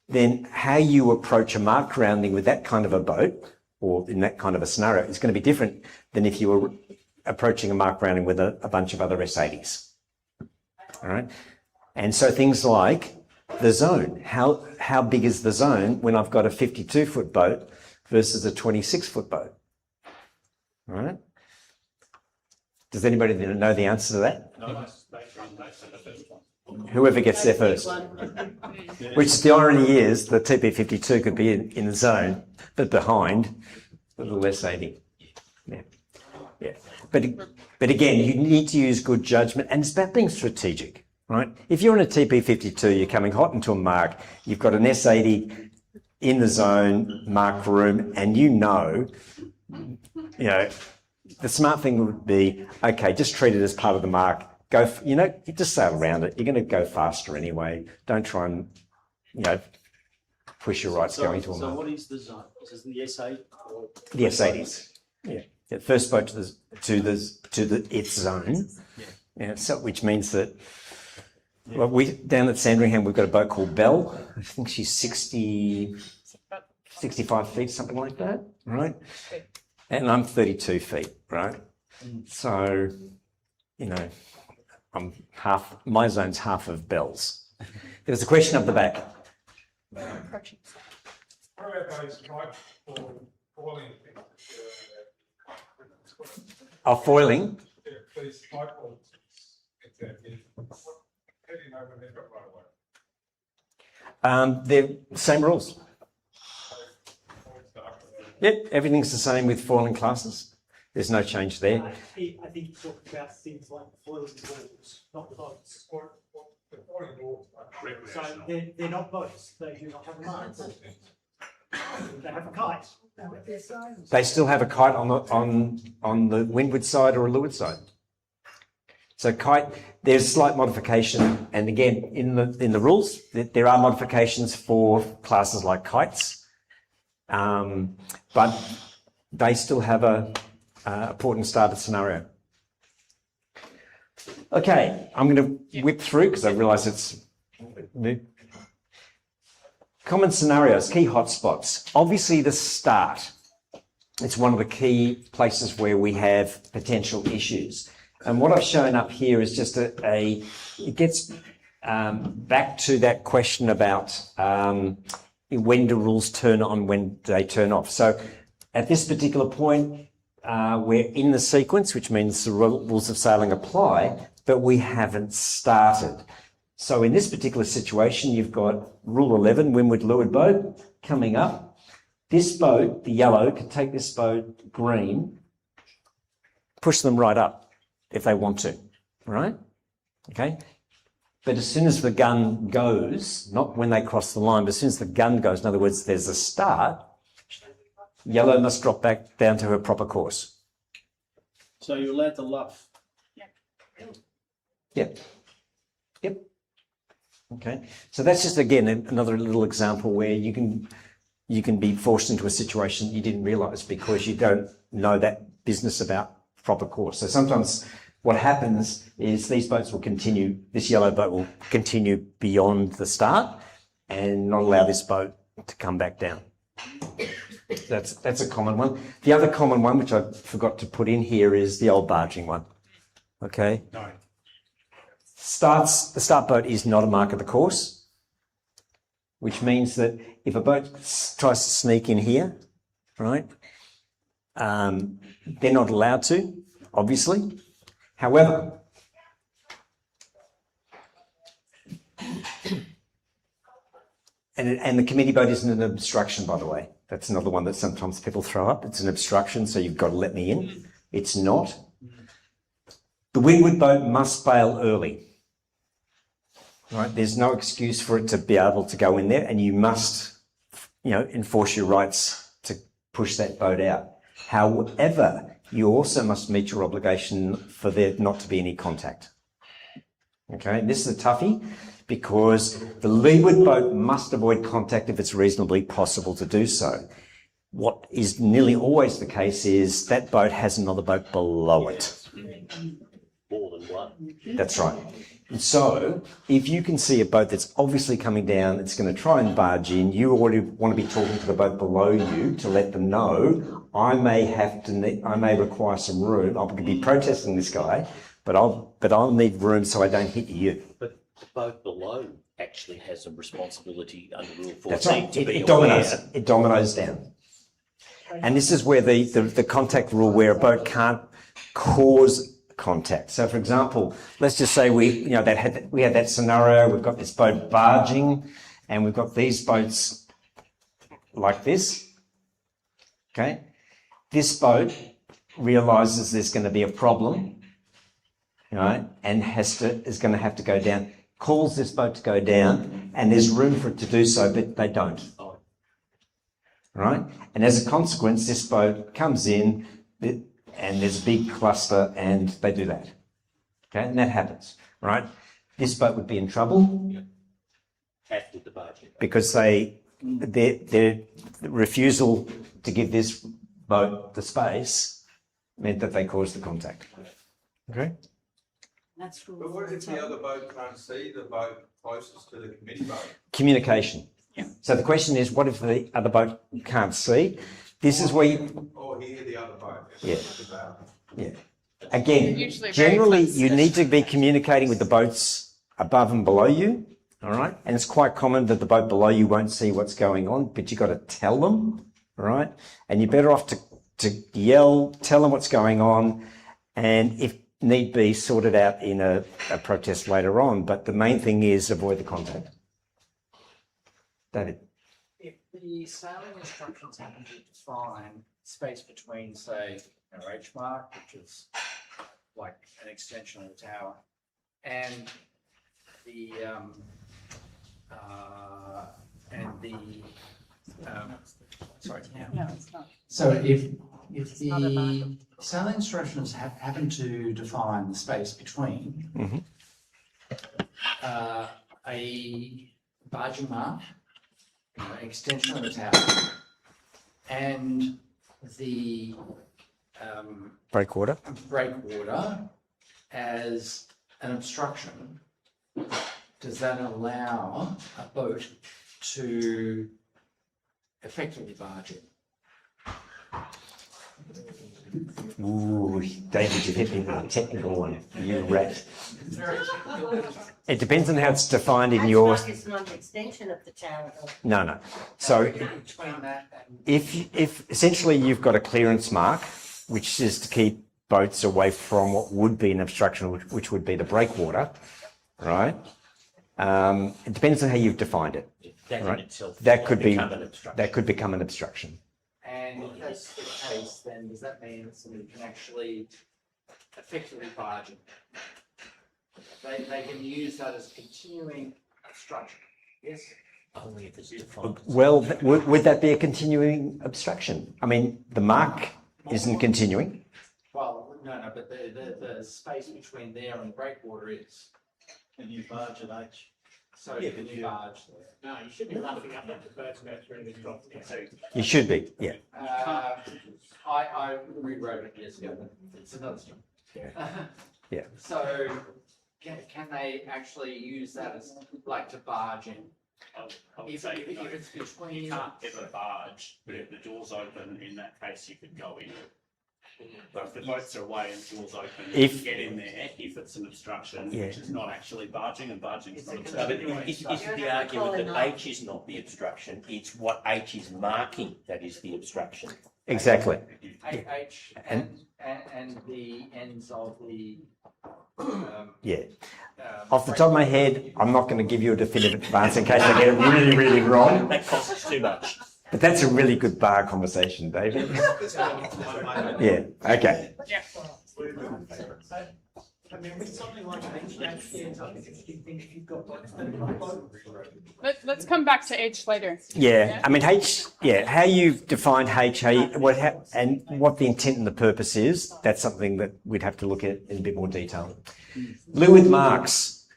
Then how you approach a mark rounding with that kind of a boat, or in that kind of a scenario, is going to be different than if you were approaching a mark rounding with a bunch of other S80s. All right. And so things like the zone, how big is the zone when I've got a 52-foot boat versus a 26-foot boat? All right. Does anybody know the answer to that? whoever gets there first. Which the irony is, the TP52 could be in the zone, but behind the little S80. Yeah, yeah. But again, you need to use good judgment, and it's about being strategic, right? If you're in a TP52, you're coming hot into a mark, you've got an S80 in the zone, mark room, and you know, the smart thing would be, okay, just treat it as part of the mark. Go, you just sail around it. You're going to go faster anyway. Don't try and, push your rights going to a mark. So what is the zone? Is it the S8? The S80s. Yeah. First boat to the its zone. Yeah. So which means that we down at Sandringham we've got a boat called Belle. I think she's 65 feet, something like that, right? And I'm 32 feet, right? So, my zone's half of Belle's. There was a question up the back. Oh, foiling? They're same rules. Yep, everything's the same with foiling classes. There's no change there. I think you talked about things like foiling balls, not boats. So they're not boats. They do not have masts. They have a kite. They still have a kite on the windward side or a leeward side. So kite, there's slight modification, and again in the rules there are modifications for classes like kites, but they still have a port and starboard scenario. Okay, I'm going to whip through because I realise it's common scenarios, key hotspots. Obviously, the start. It's one of the key places where we have potential issues. And what I've shown up here is just it gets back to that question about when do rules turn on, when do they turn off. So at this particular point, we're in the sequence, which means the rules of sailing apply, but we haven't started. So in this particular situation, you've got Rule 11, windward leeward boat, coming up. This boat, the yellow, can take this boat, green, push them right up if they want to, right? Okay? But as soon as the gun goes, not when they cross the line, but as soon as the gun goes, in other words, there's a start, yellow must drop back down to her proper course. So you're allowed to luff. Yep. Yep. Okay. So that's just, again, another little example where you can be forced into a situation you didn't realise because you don't know that business about proper course. So sometimes what happens is these boats will continue, this yellow boat will continue beyond the start and not allow this boat to come back down. That's a common one. The other common one, which I forgot to put in here, is the old barging one. Okay? No. The start boat is not a mark of the course, which means that if a boat tries to sneak in here, right, they're not allowed to, obviously. However, and the committee boat isn't an obstruction, by the way. That's another one that sometimes people throw up. It's an obstruction, so you've got to let me in. It's not. The windward boat must bail early. Right? There's no excuse for it to be able to go in there, and you must, enforce your rights to push that boat out. However, you also must meet your obligation for there not to be any contact. Okay, this is a toughie because the leeward boat must avoid contact if it's reasonably possible to do so. What is nearly always the case is that boat has another boat below it. More than one. That's right. And so if you can see a boat that's obviously coming down, it's going to try and barge in, you already want to be talking to the boat below you to let them know, I may require some room. I'll be protesting this guy, but I'll need room so I don't hit you. But the boat below actually has a responsibility under Rule 14 That's right. to be It dominoes down. And this is where the contact rule, where a boat can't cause contact. So, for example, let's just say we had that scenario. We've got this boat barging, and we've got these boats like this. Okay, this boat realizes there's going to be a problem, right, and is going to have to go down. Calls this boat to go down, and there's room for it to do so, but they don't. Right, and as a consequence, this boat comes in, and there's a big cluster, and they do that. Okay, and that happens. Right, this boat would be in trouble because their refusal to give this boat the space meant that they caused the contact. Okay. That's But what if the other boat can't see the boat closest to the committee boat? Communication. Yeah. So the question is, what if the other boat can't see? This is where you... Or hear the other boat. Yeah. Yeah. Again, Usually very generally close. you need to be communicating with the boats above and below you, all right? And it's quite common that the boat below you won't see what's going on, but you've got to tell them, all right? And you're better off to yell, tell them what's going on, and if need be, sort it out in a protest later on. But the main thing is avoid the contact. David. If the sailing instructions happen to define space between, say, our H mark, which is like an extension of the tower, and the sorry. No, it's not. So if the sailing instructions happen to define the space between a barging mark, extension of the tower, and the Breakwater. breakwater as an obstruction, does that allow a boat to effectively barge it? Ooh, David, you hit me with a technical one. You rat. It depends on how it's defined in your... It's not an extension of the tower. No. So Between that and if essentially you've got a clearance mark, which is to keep boats away from what would be an obstruction, which would be the breakwater, right? It depends on how you've defined it. That in Right. itself That could become an obstruction. That could become an obstruction. And if that's the case, then does that mean that somebody can actually effectively barge it? They can use that as continuing obstruction, yes? Only if it's defined. Well, would that be a continuing obstruction? I mean, the mark isn't continuing. Well, no, but the space between there and the breakwater is. And you barge at H. So you can barge there. No, you should be laughing up at the first go through this property. So You should be, yeah. I rewrote it years ago, but it's another story. Yeah. So can they actually use that as like to barge in? I would If say it's between. you can't ever barge, but if the door's open, in that case, you could go in. But if the boats are away and the door's open, you can get in there if it's an obstruction, which is not actually barging, and barging is not No, but obstruction. isn't the argument that H is not the obstruction, it's what H is marking that is the obstruction. Exactly. H and the ends of the. Yeah. Off the top of my head, I'm not going to give you a definitive answer in case I get it really, really wrong. That costs too much. But that's a really good bar conversation, David. Yeah, okay. I mean, with something like H, if you've got Let's come back to H later. Yeah, I mean, how you've defined H, and what the intent and the purpose is, that's something that we'd have to look at in a bit more detail. Lou with marks.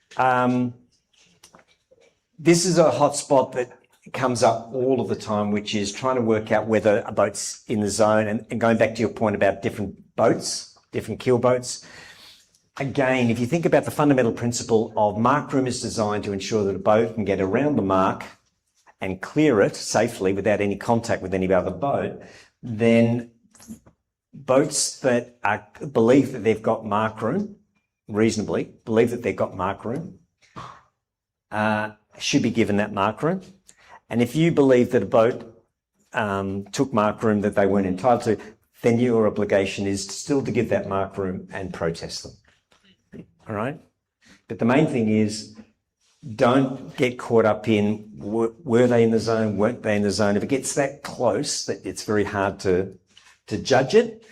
This is a hot spot that comes up all of the time, which is trying to work out whether a boat's in the zone, and going back to your point about different boats, different keel boats. Again, if you think about the fundamental principle of mark room is designed to ensure that a boat can get around the mark and clear it safely without any contact with any other boat, then boats that believe that they've got mark room, reasonably believe that they've got mark room, should be given that mark room. And if you believe that a boat took mark room that they weren't entitled to, then your obligation is still to give that mark room and protest them. All right? But the main thing is, don't get caught up in were they in the zone, weren't they in the zone. If it gets that close that it's very hard to judge it,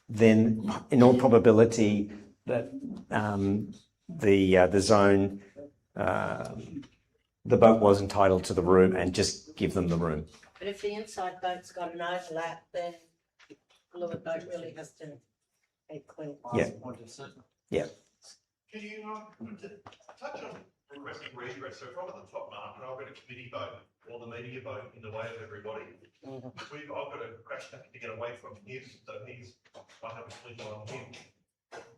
then in all probability that the zone, the boat was entitled to the room, and just give them the room. But if the inside boat's got an overlap, then the leeward boat really has to be clear. Yeah. Yeah. Can you touch on requesting redress? So if I'm at the top mark and I've got a committee boat or the media boat in the way of everybody, I've got a crash tactic to get away from him, so I have a collision on him.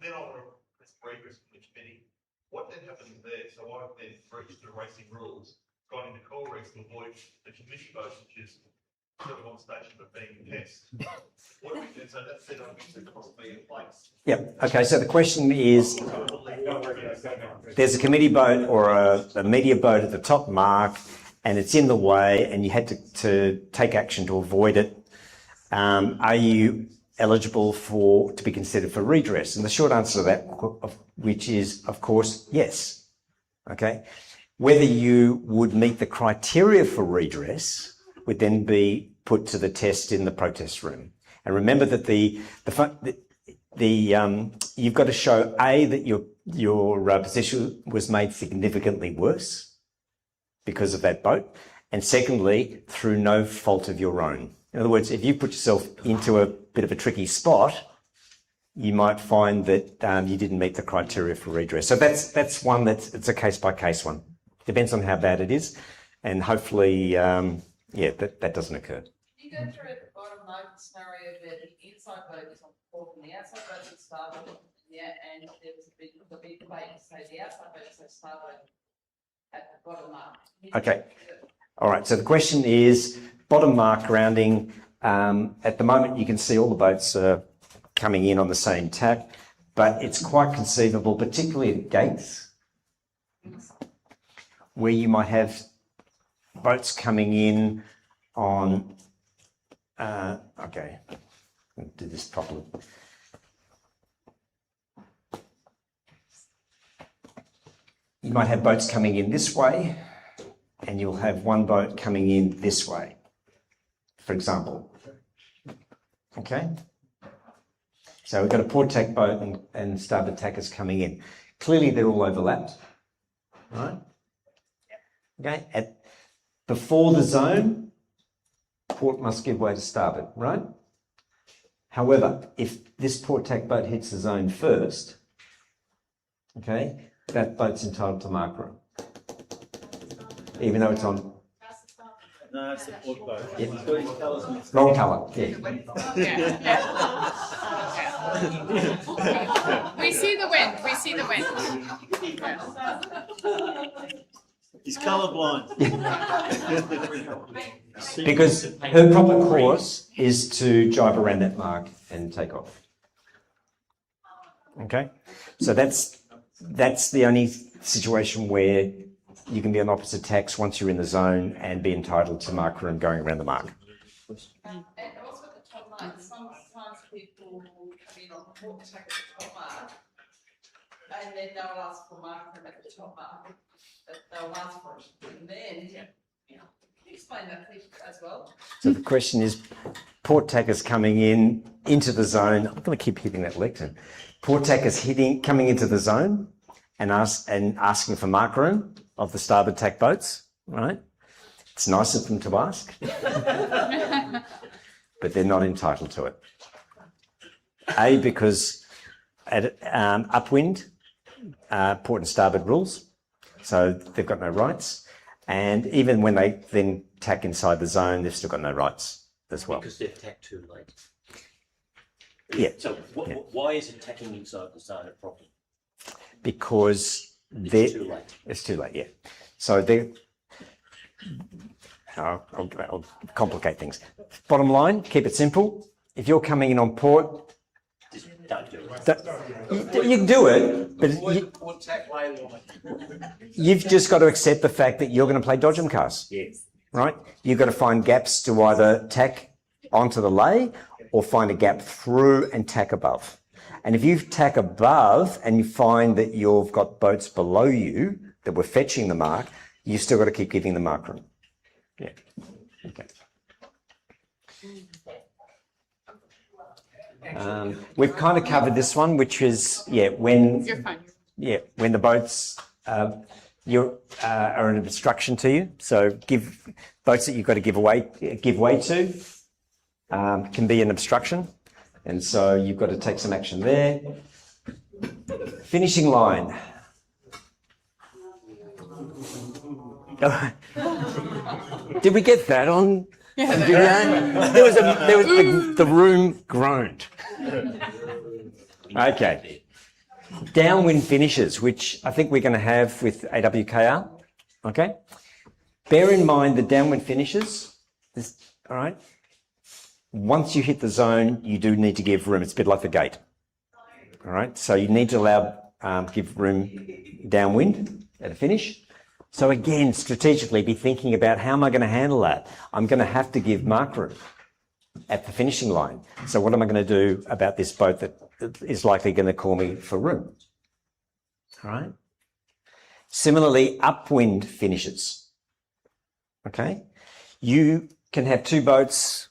Then I want to request redress from the committee. What then happens there? So I've then breached the racing rules, gone into coral reefs to avoid the committee boat, which is sort of on station but being test. What do we do? So that's then obviously cost me a place. Yep. Okay. So the question is, there's a committee boat or a media boat at the top mark, and it's in the way, and you had to take action to avoid it. Are you eligible to be considered for redress? And the short answer to that, which is, of course, yes. Okay. Whether you would meet the criteria for redress would then be put to the test in the protest room. And remember that you've got to show that your position was made significantly worse because of that boat, and secondly, through no fault of your own. In other words, if you put yourself into a bit of a tricky spot, you might find that you didn't meet the criteria for redress. So that's one it's a case by case one. Depends on how bad it is, and hopefully, that doesn't occur. You go through at the bottom right scenario where the inside boat is on port and the outside boat is starboard, and there was a big plate, so the outside boat is starboard at the bottom mark. Okay. All right. So the question is bottom mark grounding. At the moment, you can see all the boats are coming in on the same tack, but it's quite conceivable, particularly at gates, where you might have boats coming in on, okay, I'll do this properly. You might have boats coming in this way, and you'll have one boat coming in this way, for example. Okay? So we've got a port tack boat and starboard tackers coming in. Clearly they're all overlapped, right? Okay, before the zone, port must give way to starboard, right? However, if this port tack boat hits the zone first, okay, that boat's entitled to mark room, even though it's on. No, it's the port boat. Yeah. Wrong colour. Yeah. We see the wind. We see the wind. He's colourblind. Because her proper course is to drive around that mark and take off. Okay, so that's the only situation where you can be on opposite tacks once you're in the zone and be entitled to mark room going around the mark. And also at the top mark, sometimes people will come in on the port tack at the top mark, and then they'll ask for mark room at the top mark. They'll ask for it, and then, can you explain that please as well? So the question is, port tackers coming into the zone. I'm going to keep hitting that lectern. Port tackers coming into the zone and asking for mark room of the starboard tack boats, right? It's nice of them to ask, but they're not entitled to it. Because at upwind, port and starboard rules, so they've got no rights. And even when they then tack inside the zone, they've still got no rights as well. Because they've tacked too late. Yeah. So why is it tacking inside the zone a problem? Because it's too late. It's too late, yeah. So I'll complicate things. Bottom line, keep it simple. If you're coming in on port, Just don't do it. you can do it, but you've just got to accept the fact that you're going to play dodgem cars. Yes. Right? You've got to find gaps to either tack onto the lay, or find a gap through and tack above. And if you tack above and you find that you've got boats below you that were fetching the mark, you've still got to keep giving the mark room. Yeah. Okay. We've kind of covered this one, which is, when You're fine. when the boats are an obstruction to you. So give boats that you've got to give way to can be an obstruction, and so you've got to take some action there. Finishing line. Did we get that on? Yeah, the room groaned. Okay. Downwind finishes, which I think we're going to have with AWKR. Okay. Bear in mind the downwind finishes. All right. Once you hit the zone, you do need to give room. It's a bit like the gate. All right. So you need to give room downwind at a finish. So again, strategically be thinking about, how am I going to handle that? I'm going to have to give mark room at the finishing line. So what am I going to do about this boat that is likely going to call me for room? All right. Similarly, upwind finishes. Okay. You can have two boats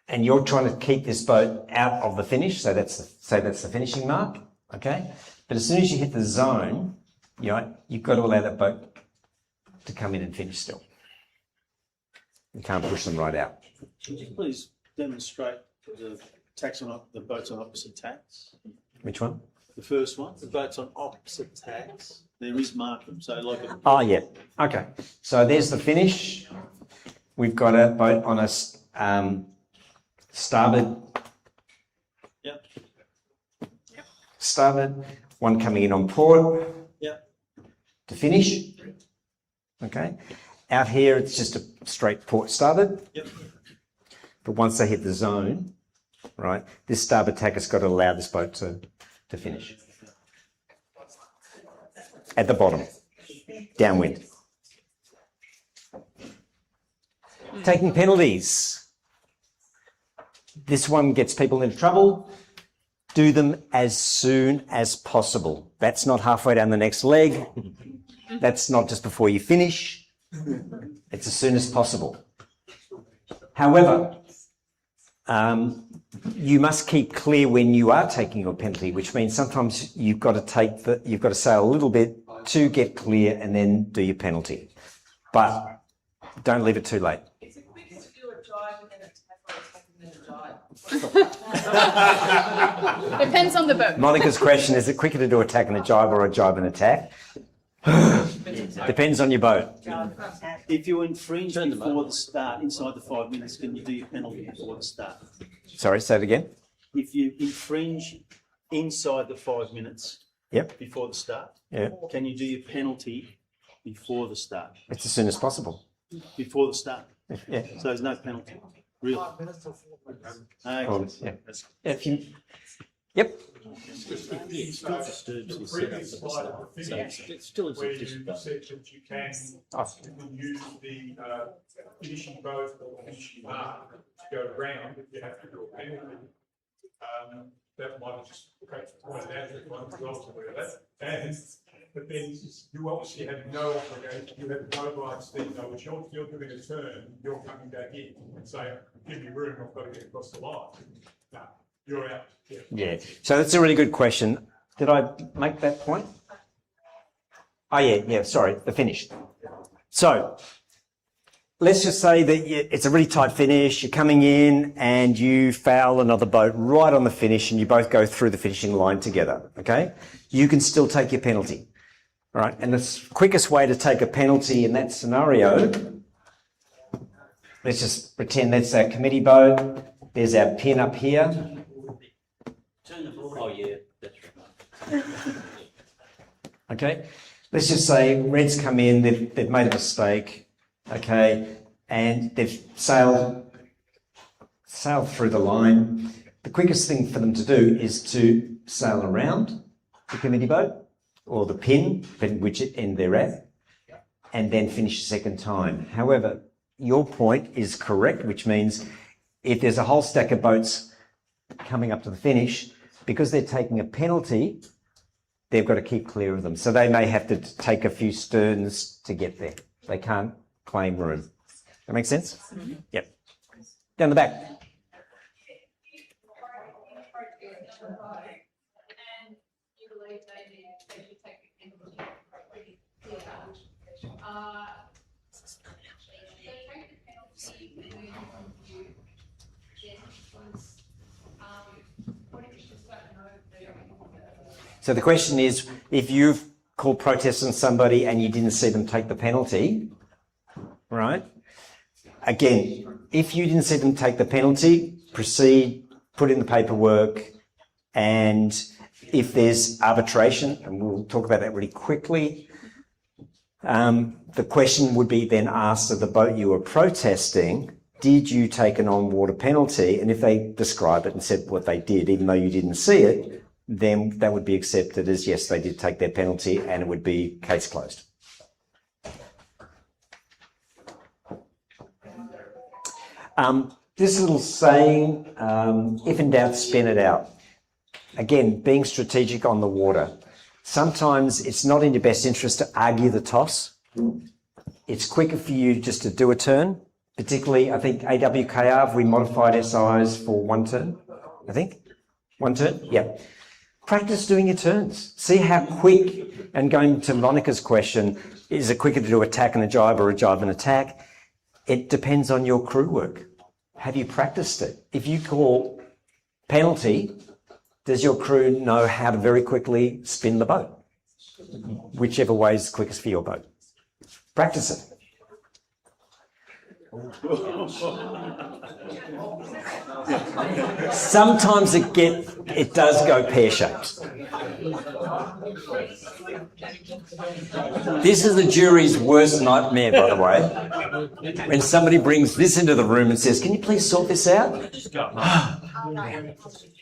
and you're trying to keep this boat out of the finish. So that's the finishing mark. Okay. But as soon as you hit the zone, you've got to allow that boat to come in and finish still. You can't push them right out. Could you please demonstrate the boats on opposite tacks? Which one? The first one, the boats on opposite tacks. There is marking, so like a... Oh, yeah. Okay. So there's the finish. We've got a boat on a starboard. Yep. Starboard. One coming in on port. Yep. To finish. Okay. Out here, it's just a straight port starboard. Yep. But once they hit the zone, right, this starboard tack has got to allow this boat to finish. At the bottom, downwind. Taking penalties. This one gets people into trouble. Do them as soon as possible. That's not halfway down the next leg. That's not just before you finish. It's as soon as possible. However, you must keep clear when you are taking your penalty, which means sometimes you've got to sail a little bit to get clear and then do your penalty. But don't leave it too late. Is it quicker to do a dive and then a tack or a tack and then a dive? Depends on the boat. Monica's question, is it quicker to do a tack and a jibe or a jibe and a tack? Depends on your boat. If you infringe before the start, inside the 5 minutes, can you do your penalty before the start? Sorry, say it again. If you infringe inside the 5 minutes before the start, can you do your penalty before the start? It's as soon as possible. Before the start? Yeah. So there's no penalty? Really? Okay. If you, yep. It still disturbs the setup at the start. So it still is a Where you disadvantage. said that you can use the finishing boat or finishing mark to go around if you have to do a penalty. That might have just pointed out that one results or whatever. But then you obviously have no obligation, you have no rights then, though, if you're doing a turn, you're coming back in and saying, give me room, I've got to get across the line. No, you're out. Yeah. So that's a really good question. Did I make that point? Oh, yeah, sorry, the finish. So let's just say that it's a really tight finish, you're coming in and you foul another boat right on the finish and you both go through the finishing line together, okay? You can still take your penalty, all right? And the quickest way to take a penalty in that scenario, let's just pretend that's our committee boat, there's our pin up here. Oh, yeah, that's right. Okay, let's just say Reds come in, they've made a mistake, okay, and they've sailed through the line. The quickest thing for them to do is to sail around the committee boat or the pin, depending which end they're at, and then finish the second time. However, your point is correct, which means if there's a whole stack of boats coming up to the finish, because they're taking a penalty, they've got to keep clear of them. So they may have to take a few sterns to get there. They can't claim room. That makes sense? Yep. Down the back. So the question is, if you've called protest on somebody and you didn't see them take the penalty, right? Again, if you didn't see them take the penalty, proceed, put in the paperwork, and if there's arbitration, and we'll talk about that really quickly, the question would be then asked of the boat you were protesting, did you take an on-water penalty? And if they describe it and said what they did, even though you didn't see it, then that would be accepted as yes, they did take their penalty, and it would be case closed. This little saying, if in doubt, spin it out. Again, being strategic on the water. Sometimes it's not in your best interest to argue the toss. It's quicker for you just to do a turn. Particularly, I think AWKR, we modified SIs for one turn, I think. One turn? Yeah. Practice doing your turns. See how quick, and going to Monica's question, is it quicker to do attack and a jibe or a jibe and attack? It depends on your crew work. Have you practiced it? If you call penalty, does your crew know how to very quickly spin the boat? Whichever way is quickest for your boat. Practice it. Sometimes it does go pear-shaped. This is the jury's worst nightmare, by the way. When somebody brings this into the room and says, "Can you please sort this out?"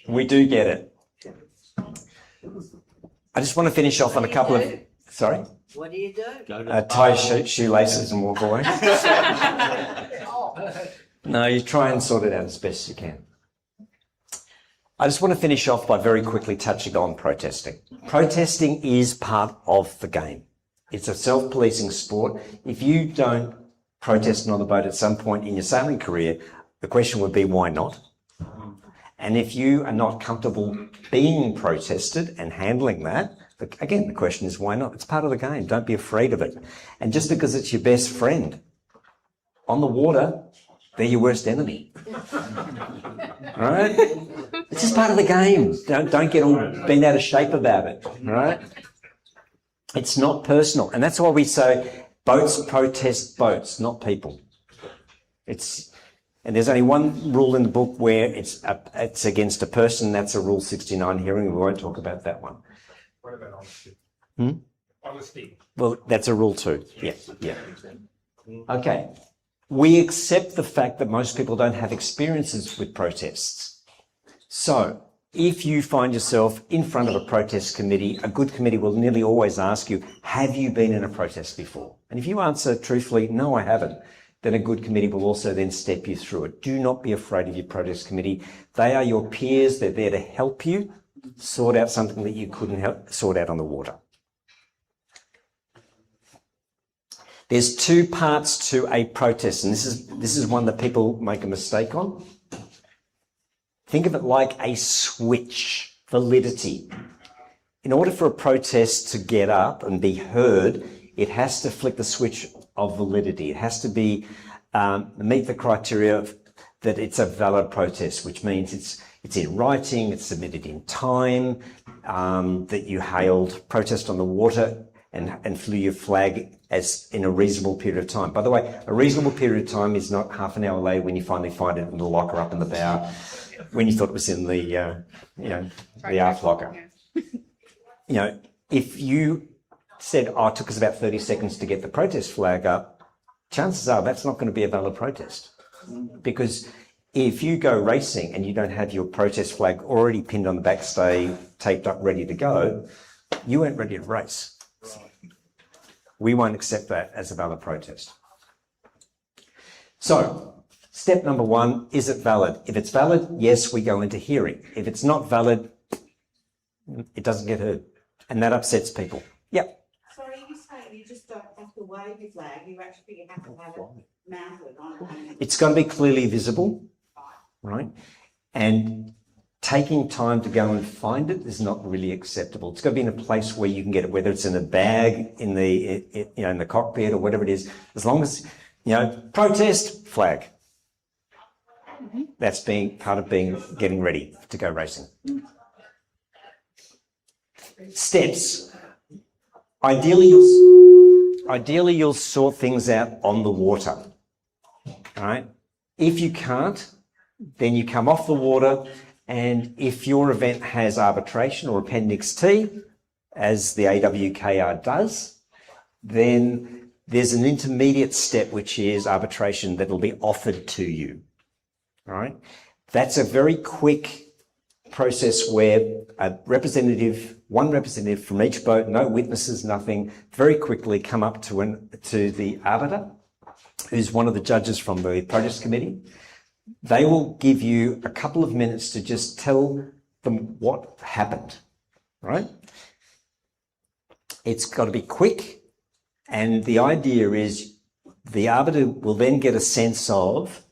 We do get it. I just want to finish off on a couple of... Sorry? What do you do? Tie your shoelaces and walk away. No, you try and sort it out as best you can. I just want to finish off by very quickly touching on protesting. Protesting is part of the game. It's a self-policing sport. If you don't protest on the boat at some point in your sailing career, the question would be, why not? And if you are not comfortable being protested and handling that, again, the question is, why not? It's part of the game. Don't be afraid of it. And just because it's your best friend, on the water, they're your worst enemy. All right? It's just part of the game. Don't get all bent out of shape about it. All right? It's not personal. And that's why we say boats protest boats, not people. And there's only one rule in the book where it's against a person. That's a Rule 69 hearing. We won't talk about that one. What about honesty? Honesty. Well, that's a Rule 2. Yeah. Okay. We accept the fact that most people don't have experiences with protests. So if you find yourself in front of a protest committee, a good committee will nearly always ask you, have you been in a protest before? And if you answer truthfully, no, I haven't, then a good committee will also then step you through it. Do not be afraid of your protest committee. They are your peers. They're there to help you sort out something that you couldn't sort out on the water. There's two parts to a protest, and this is one that people make a mistake on. Think of it like a switch, validity. In order for a protest to get up and be heard, it has to flick the switch of validity. It has to be meet the criteria that it's a valid protest, which means it's in writing, it's submitted in time, that you hailed protest on the water and flew your flag as in a reasonable period of time. By the way, a reasonable period of time is not half an hour later when you finally find it in the locker up in the bow, when you thought it was in the, the aft locker. If you said, it took us about 30 seconds to get the protest flag up, chances are that's not going to be a valid protest. Because if you go racing and you don't have your protest flag already pinned on the backstay, taped up, ready to go, you weren't ready to race. We won't accept that as a valid protest. So, step number 1, is it valid? If it's valid, yes, we go into hearing. If it's not valid, it doesn't get heard. And that upsets people. Yep. Sorry, you say you just don't have to wave your flag, you actually have to have it mounted on it. It's got to be clearly visible, right? And taking time to go and find it is not really acceptable. It's got to be in a place where you can get it, whether it's in a bag, in the cockpit or whatever it is. As long as, protest, flag. That's part of getting ready to go racing. Steps. Ideally, you'll sort things out on the water. All right. If you can't, then you come off the water, and if your event has arbitration or Appendix T, as the AWKR does, then there's an intermediate step, which is arbitration, that will be offered to you. All right. That's a very quick process where one representative from each boat, no witnesses, nothing, very quickly come up to the arbiter, who's one of the judges from the protest committee. They will give you a couple of minutes to just tell them what happened, right? It's got to be quick, and the idea is the arbiter will then get a sense of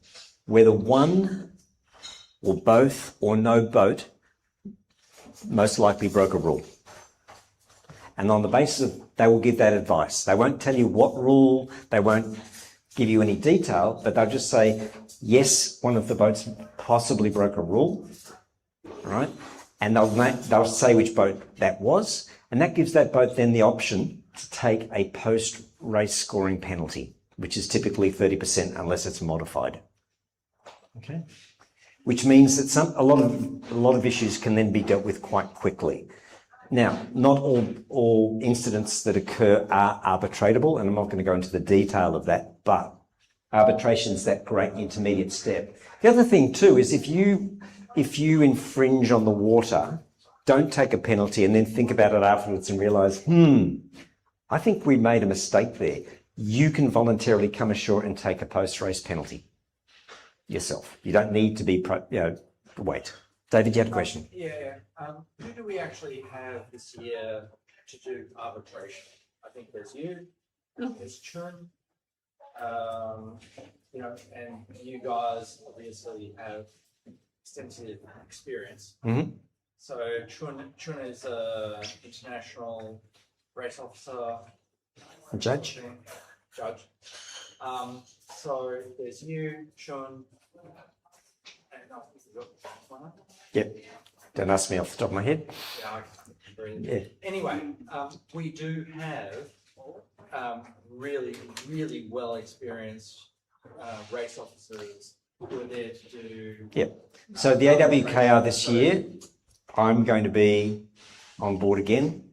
whether one or both or no boat most likely broke a rule. And on the basis of, they will give that advice. They won't tell you what rule, they won't give you any detail, but they'll just say, yes, one of the boats possibly broke a rule, right? And they'll say which boat that was, and that gives that boat then the option to take a post-race scoring penalty, which is typically 30% unless it's modified. Okay? Which means that a lot of issues can then be dealt with quite quickly. Now, not all incidents that occur are arbitratable, and I'm not going to go into the detail of that, but arbitration is that great intermediate step. The other thing too is if you infringe on the water, don't take a penalty and then think about it afterwards and realise, I think we made a mistake there. You can voluntarily come ashore and take a post-race penalty yourself. You don't need to be, wait. David, you had a question? Who do we actually have this year to do arbitration? I think there's you, there's Chun, and you guys obviously have extensive experience. Mm-hmm. So Chun is an international race officer. Judge. So there's you, Chun, Yep. Don't ask me off the top of my head. Yeah. Anyway, we do have really, really well experienced race officers who are there to do. Yep. So the AWKR this year, I'm going to be on board again,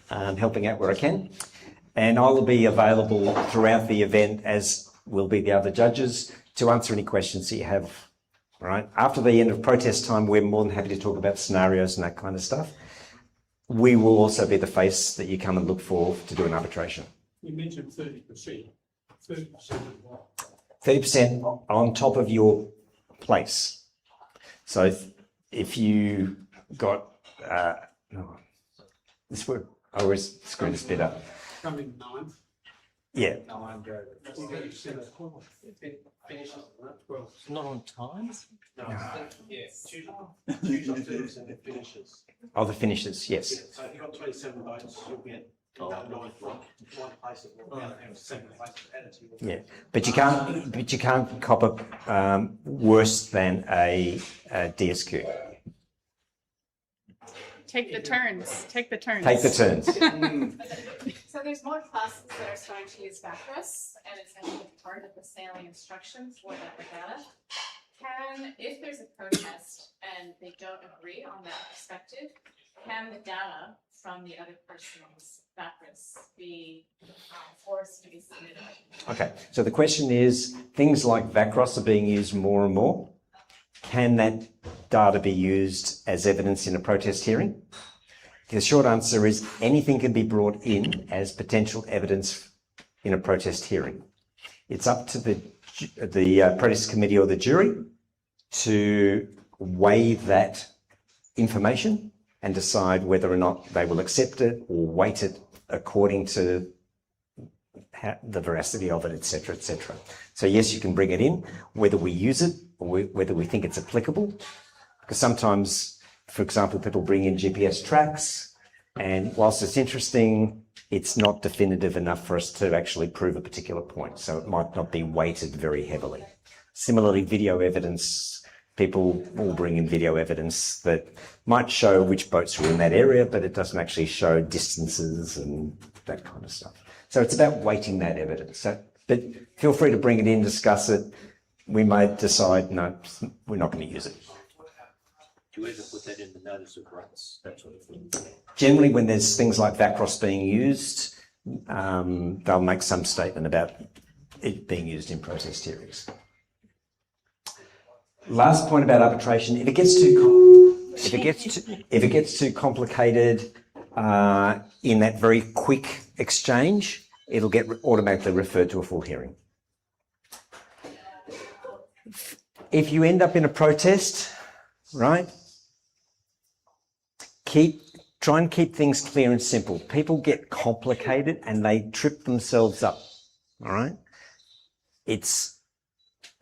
helping out where I can. And I will be available throughout the event, as will be the other judges, to answer any questions that you have. All right. After the end of protest time, we're more than happy to talk about scenarios and that kind of stuff. We will also be the face that you come and look for to do an arbitration. You mentioned 30%. 30% of what? 30% on top of your place. So if you got this word, I always screw this bit up. Come in 9. Yeah. 9 go. That's 30% of course. It finishes at 12. Not on time? No. Yeah. Choose on 30% it finishes. Oh, the finishes, yes. Yeah, so if you've got 27 votes, you'll get ninth place. Second place added to your. Yeah, but you can't cop a worse than a DSQ. Take the turns. Take the turns. Take the turns. So there's more classes that are starting to use backers, and it's going to be part of the sailing instructions for that regatta. If there's a protest and they don't agree on that perspective, can the data from the other person's backers be forced to be submitted? Okay, so the question is, things like VACROS are being used more and more. Can that data be used as evidence in a protest hearing? The short answer is anything can be brought in as potential evidence in a protest hearing. It's up to the protest committee or the jury to weigh that information and decide whether or not they will accept it or weight it according to the veracity of it, etc., etc. So yes, you can bring it in, whether we use it or whether we think it's applicable. Because sometimes, for example, people bring in GPS tracks, and whilst it's interesting, it's not definitive enough for us to actually prove a particular point. So it might not be weighted very heavily. Similarly, video evidence, people will bring in video evidence that might show which boats were in that area, but it doesn't actually show distances and that kind of stuff. So it's about weighting that evidence. So, but feel free to bring it in, discuss it. We may decide, no, we're not going to use it. Do you ever put that in the notice of rates, that sort of thing? Generally, when there's things like VACROS being used, they'll make some statement about it being used in protest hearings. Last point about arbitration: if it gets too complicated in that very quick exchange, it'll get automatically referred to a full hearing. If you end up in a protest, right? Try and keep things clear and simple. People get complicated and they trip themselves up. All right?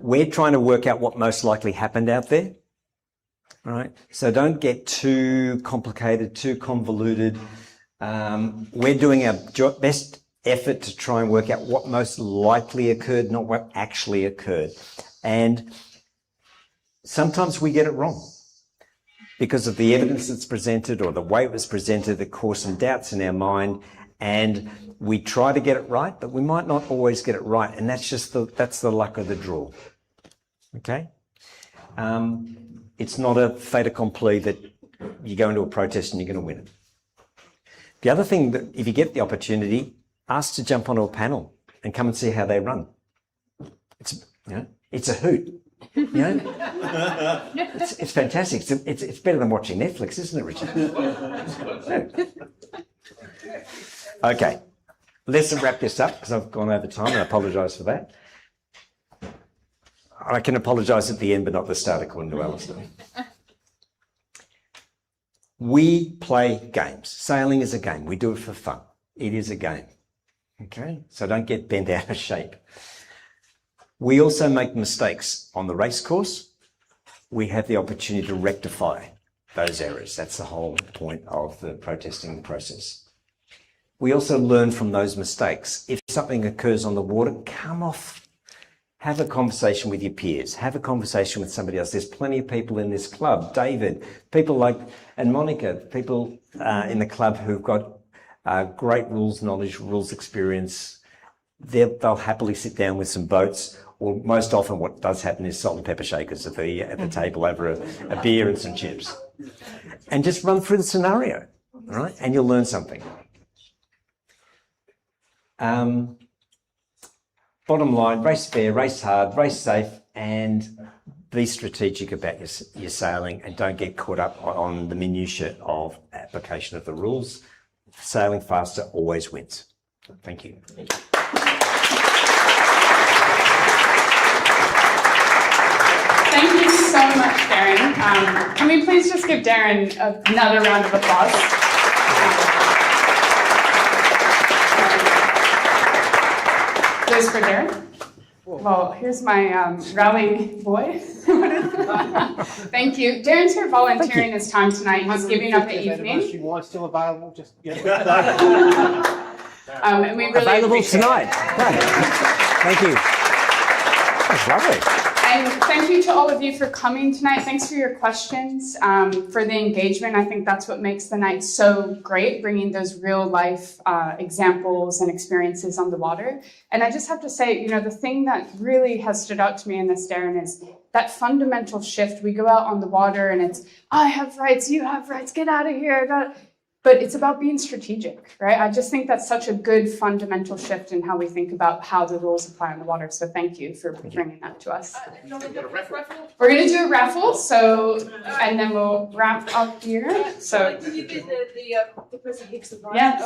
We're trying to work out what most likely happened out there. All right? So don't get too complicated, too convoluted. We're doing our best effort to try and work out what most likely occurred, not what actually occurred. And sometimes we get it wrong because of the evidence that's presented or the way it was presented that caused some doubts in our mind. And we try to get it right, but we might not always get it right. And that's just that's the luck of the draw. Okay? It's not a fait accompli that you go into a protest and you're going to win it. The other thing, that if you get the opportunity, ask to jump onto a panel and come and see how they run. It's a hoot. It's fantastic. It's better than watching Netflix, isn't it, Richard? Okay, let's wrap this up because I've gone over time and I apologise for that. I can apologise at the end, but not the start, according to Alistair. We play games. Sailing is a game. We do it for fun. It is a game. Okay, so don't get bent out of shape. We also make mistakes on the race course. We have the opportunity to rectify those errors. That's the whole point of the protesting process. We also learn from those mistakes. If something occurs on the water, come off. Have a conversation with your peers. Have a conversation with somebody else. There's plenty of people in this club. David, people like, and Monica, people in the club who've got great rules knowledge, rules experience. They'll happily sit down with some boats. Or most often what does happen is salt and pepper shakers at the table over a beer and some chips. And just run through the scenario, all right? And you'll learn something. Bottom line, race fair, race hard, race safe, and be strategic about your sailing and don't get caught up on the minutiae of application of the rules. Sailing faster always wins. Thank you. Thank you so much, Darren. Can we please just give Darren another round of applause? Those for Darren. Well, here's my rally boy. Thank you. Darren's here volunteering his time tonight. He's giving up the evening. Wine still available? Just And we really available tonight. Great. Thank you. That's lovely. And thank you to all of you for coming tonight. Thanks for your questions, for the engagement. I think that's what makes the night so great, bringing those real life examples and experiences on the water. And I just have to say, the thing that really has stood out to me in this, Darren, is that fundamental shift. We go out on the water and it's, I have rights, you have rights, get out of here. But it's about being strategic, right? I just think that's such a good fundamental shift in how we think about how the rules apply on the water. So thank you for bringing that to us. We're going to do a raffle, and then we'll wrap up here. So, can you do the person picks the prize? yeah,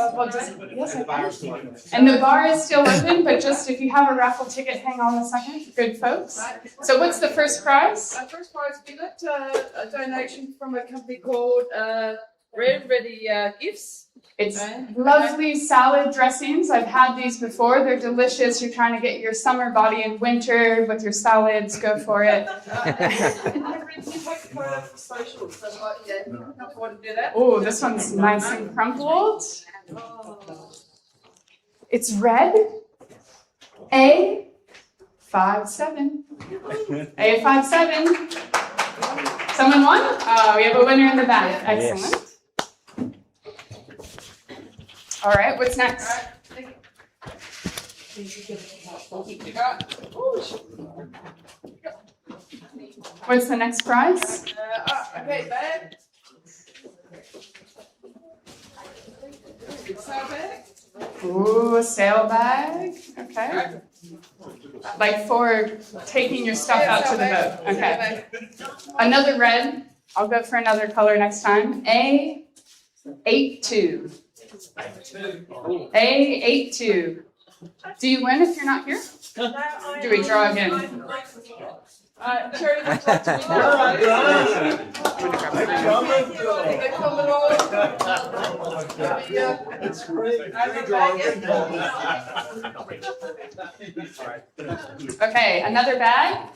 yes, I can. And the bar is still open, but just if you have a raffle ticket, hang on a second. Good folks. So what's the first prize? First prize, we got a donation from a company called Ready Gifts. It's lovely salad dressings. I've had these before. They're delicious. You're trying to get your summer body in winter with your salads. Go for it. Oh, this one's nice and crumpled. It's red. A57. A57. Someone won? Oh, we have a winner in the back. Excellent. Yes. All right, what's next? What's the next prize? Okay, bag. Ooh, a sail bag. Okay. Like for taking your stuff out to the boat. Okay. Another red. I'll go for another color next time. A82. A82. Do you win if you're not here? Do we draw again? Cherry looks like to Okay, another bag.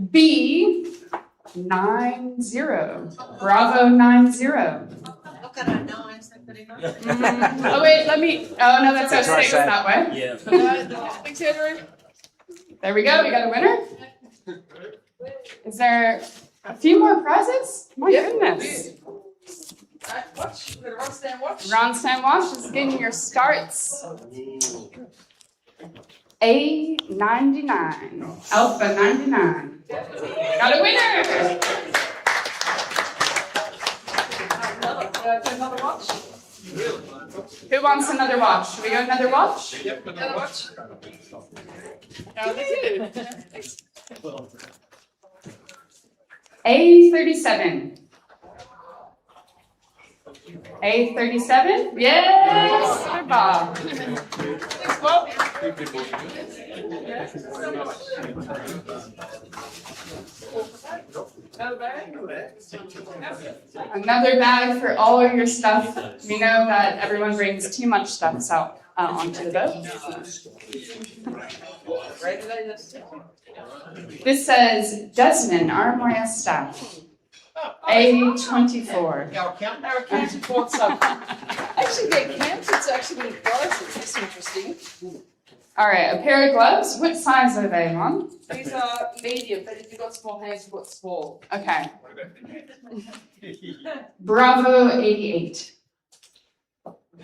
B90. Bravo 90. Look at our nines, they're pretty much. Oh wait, let me. Oh no, that's our stakes that way. Yeah. Thanks, Henry. There we go. We got a winner. Is there a few more prizes? My goodness. Watch. We've got a Ron Stand watch. Ron Stand watch is getting your starts. A99. Alpha 99. Got a winner. Another watch. Who wants another watch? Should we go another watch? Yep, another watch. A37. A37? Yes, Sir Bob. Thanks, Bob. Another bag for all of your stuff. We know that everyone brings too much stuff out onto the boat. This says Desmond, RMYS staff. A24. Our accountant bought some. Actually, the accountants actually prices. That's interesting. All right, a pair of gloves. What size are they, Mom? These are medium, but if you've got small hands, you've got small. Okay. Bravo 88.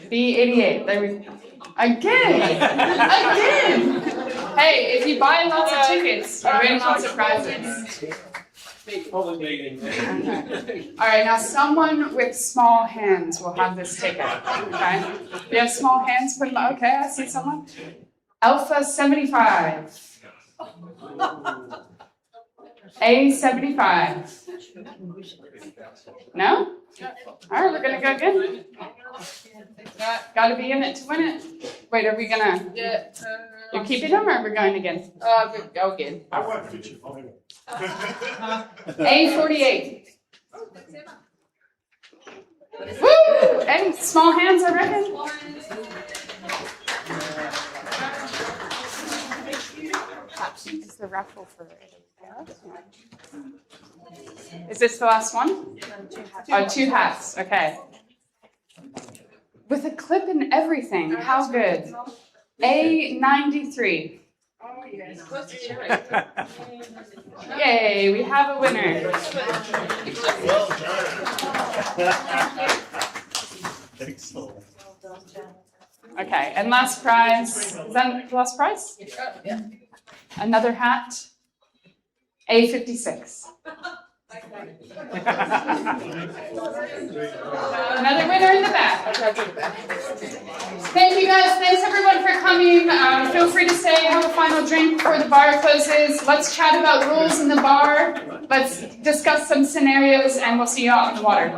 B88. There we go. Again! Again! Hey, if you buy lots of tickets, you win lots of prizes. Okay. All right, now someone with small hands will have this ticket. Okay? If you have small hands, put them. Okay, I see someone. Alpha 75. A75. No? All right, we're gonna go again. Got to be in it to win it. Wait, are we gonna? Yeah. You're keeping them, or are we going again? Go again. A48. Woo! And small hands, I reckon. This is the raffle for AWKR. Is this the last one? Oh, 2 hats. Okay. With a clip and everything. How good. A93. Oh, yes. Close to cherry. Yay, we have a winner. Excellent. Okay, and last prize. Is that the last prize? Yeah. Another hat. A56. Another winner in the back. Thank you guys. Thanks everyone for coming. Feel free to stay, have a final drink before the bar closes. Let's chat about rules in the bar. Let's discuss some scenarios, and we'll see you out in the water.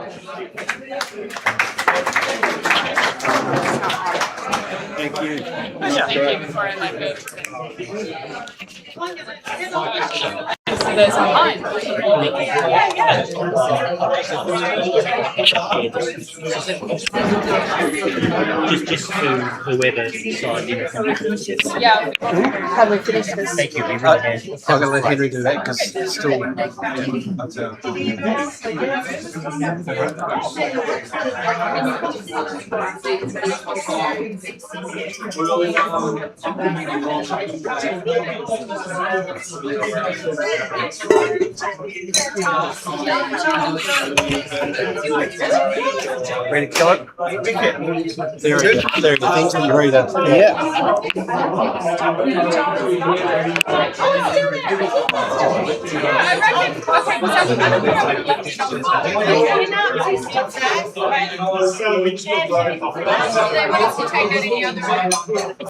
Thank you. Thank you before I let go. See those online. Just to whoever signed in. Yeah. Have we finished this? Thank you. We really have. I'm going to let Henry do that because it's still. Ready to go? There are things when you're ready to. They want us to take that any other way.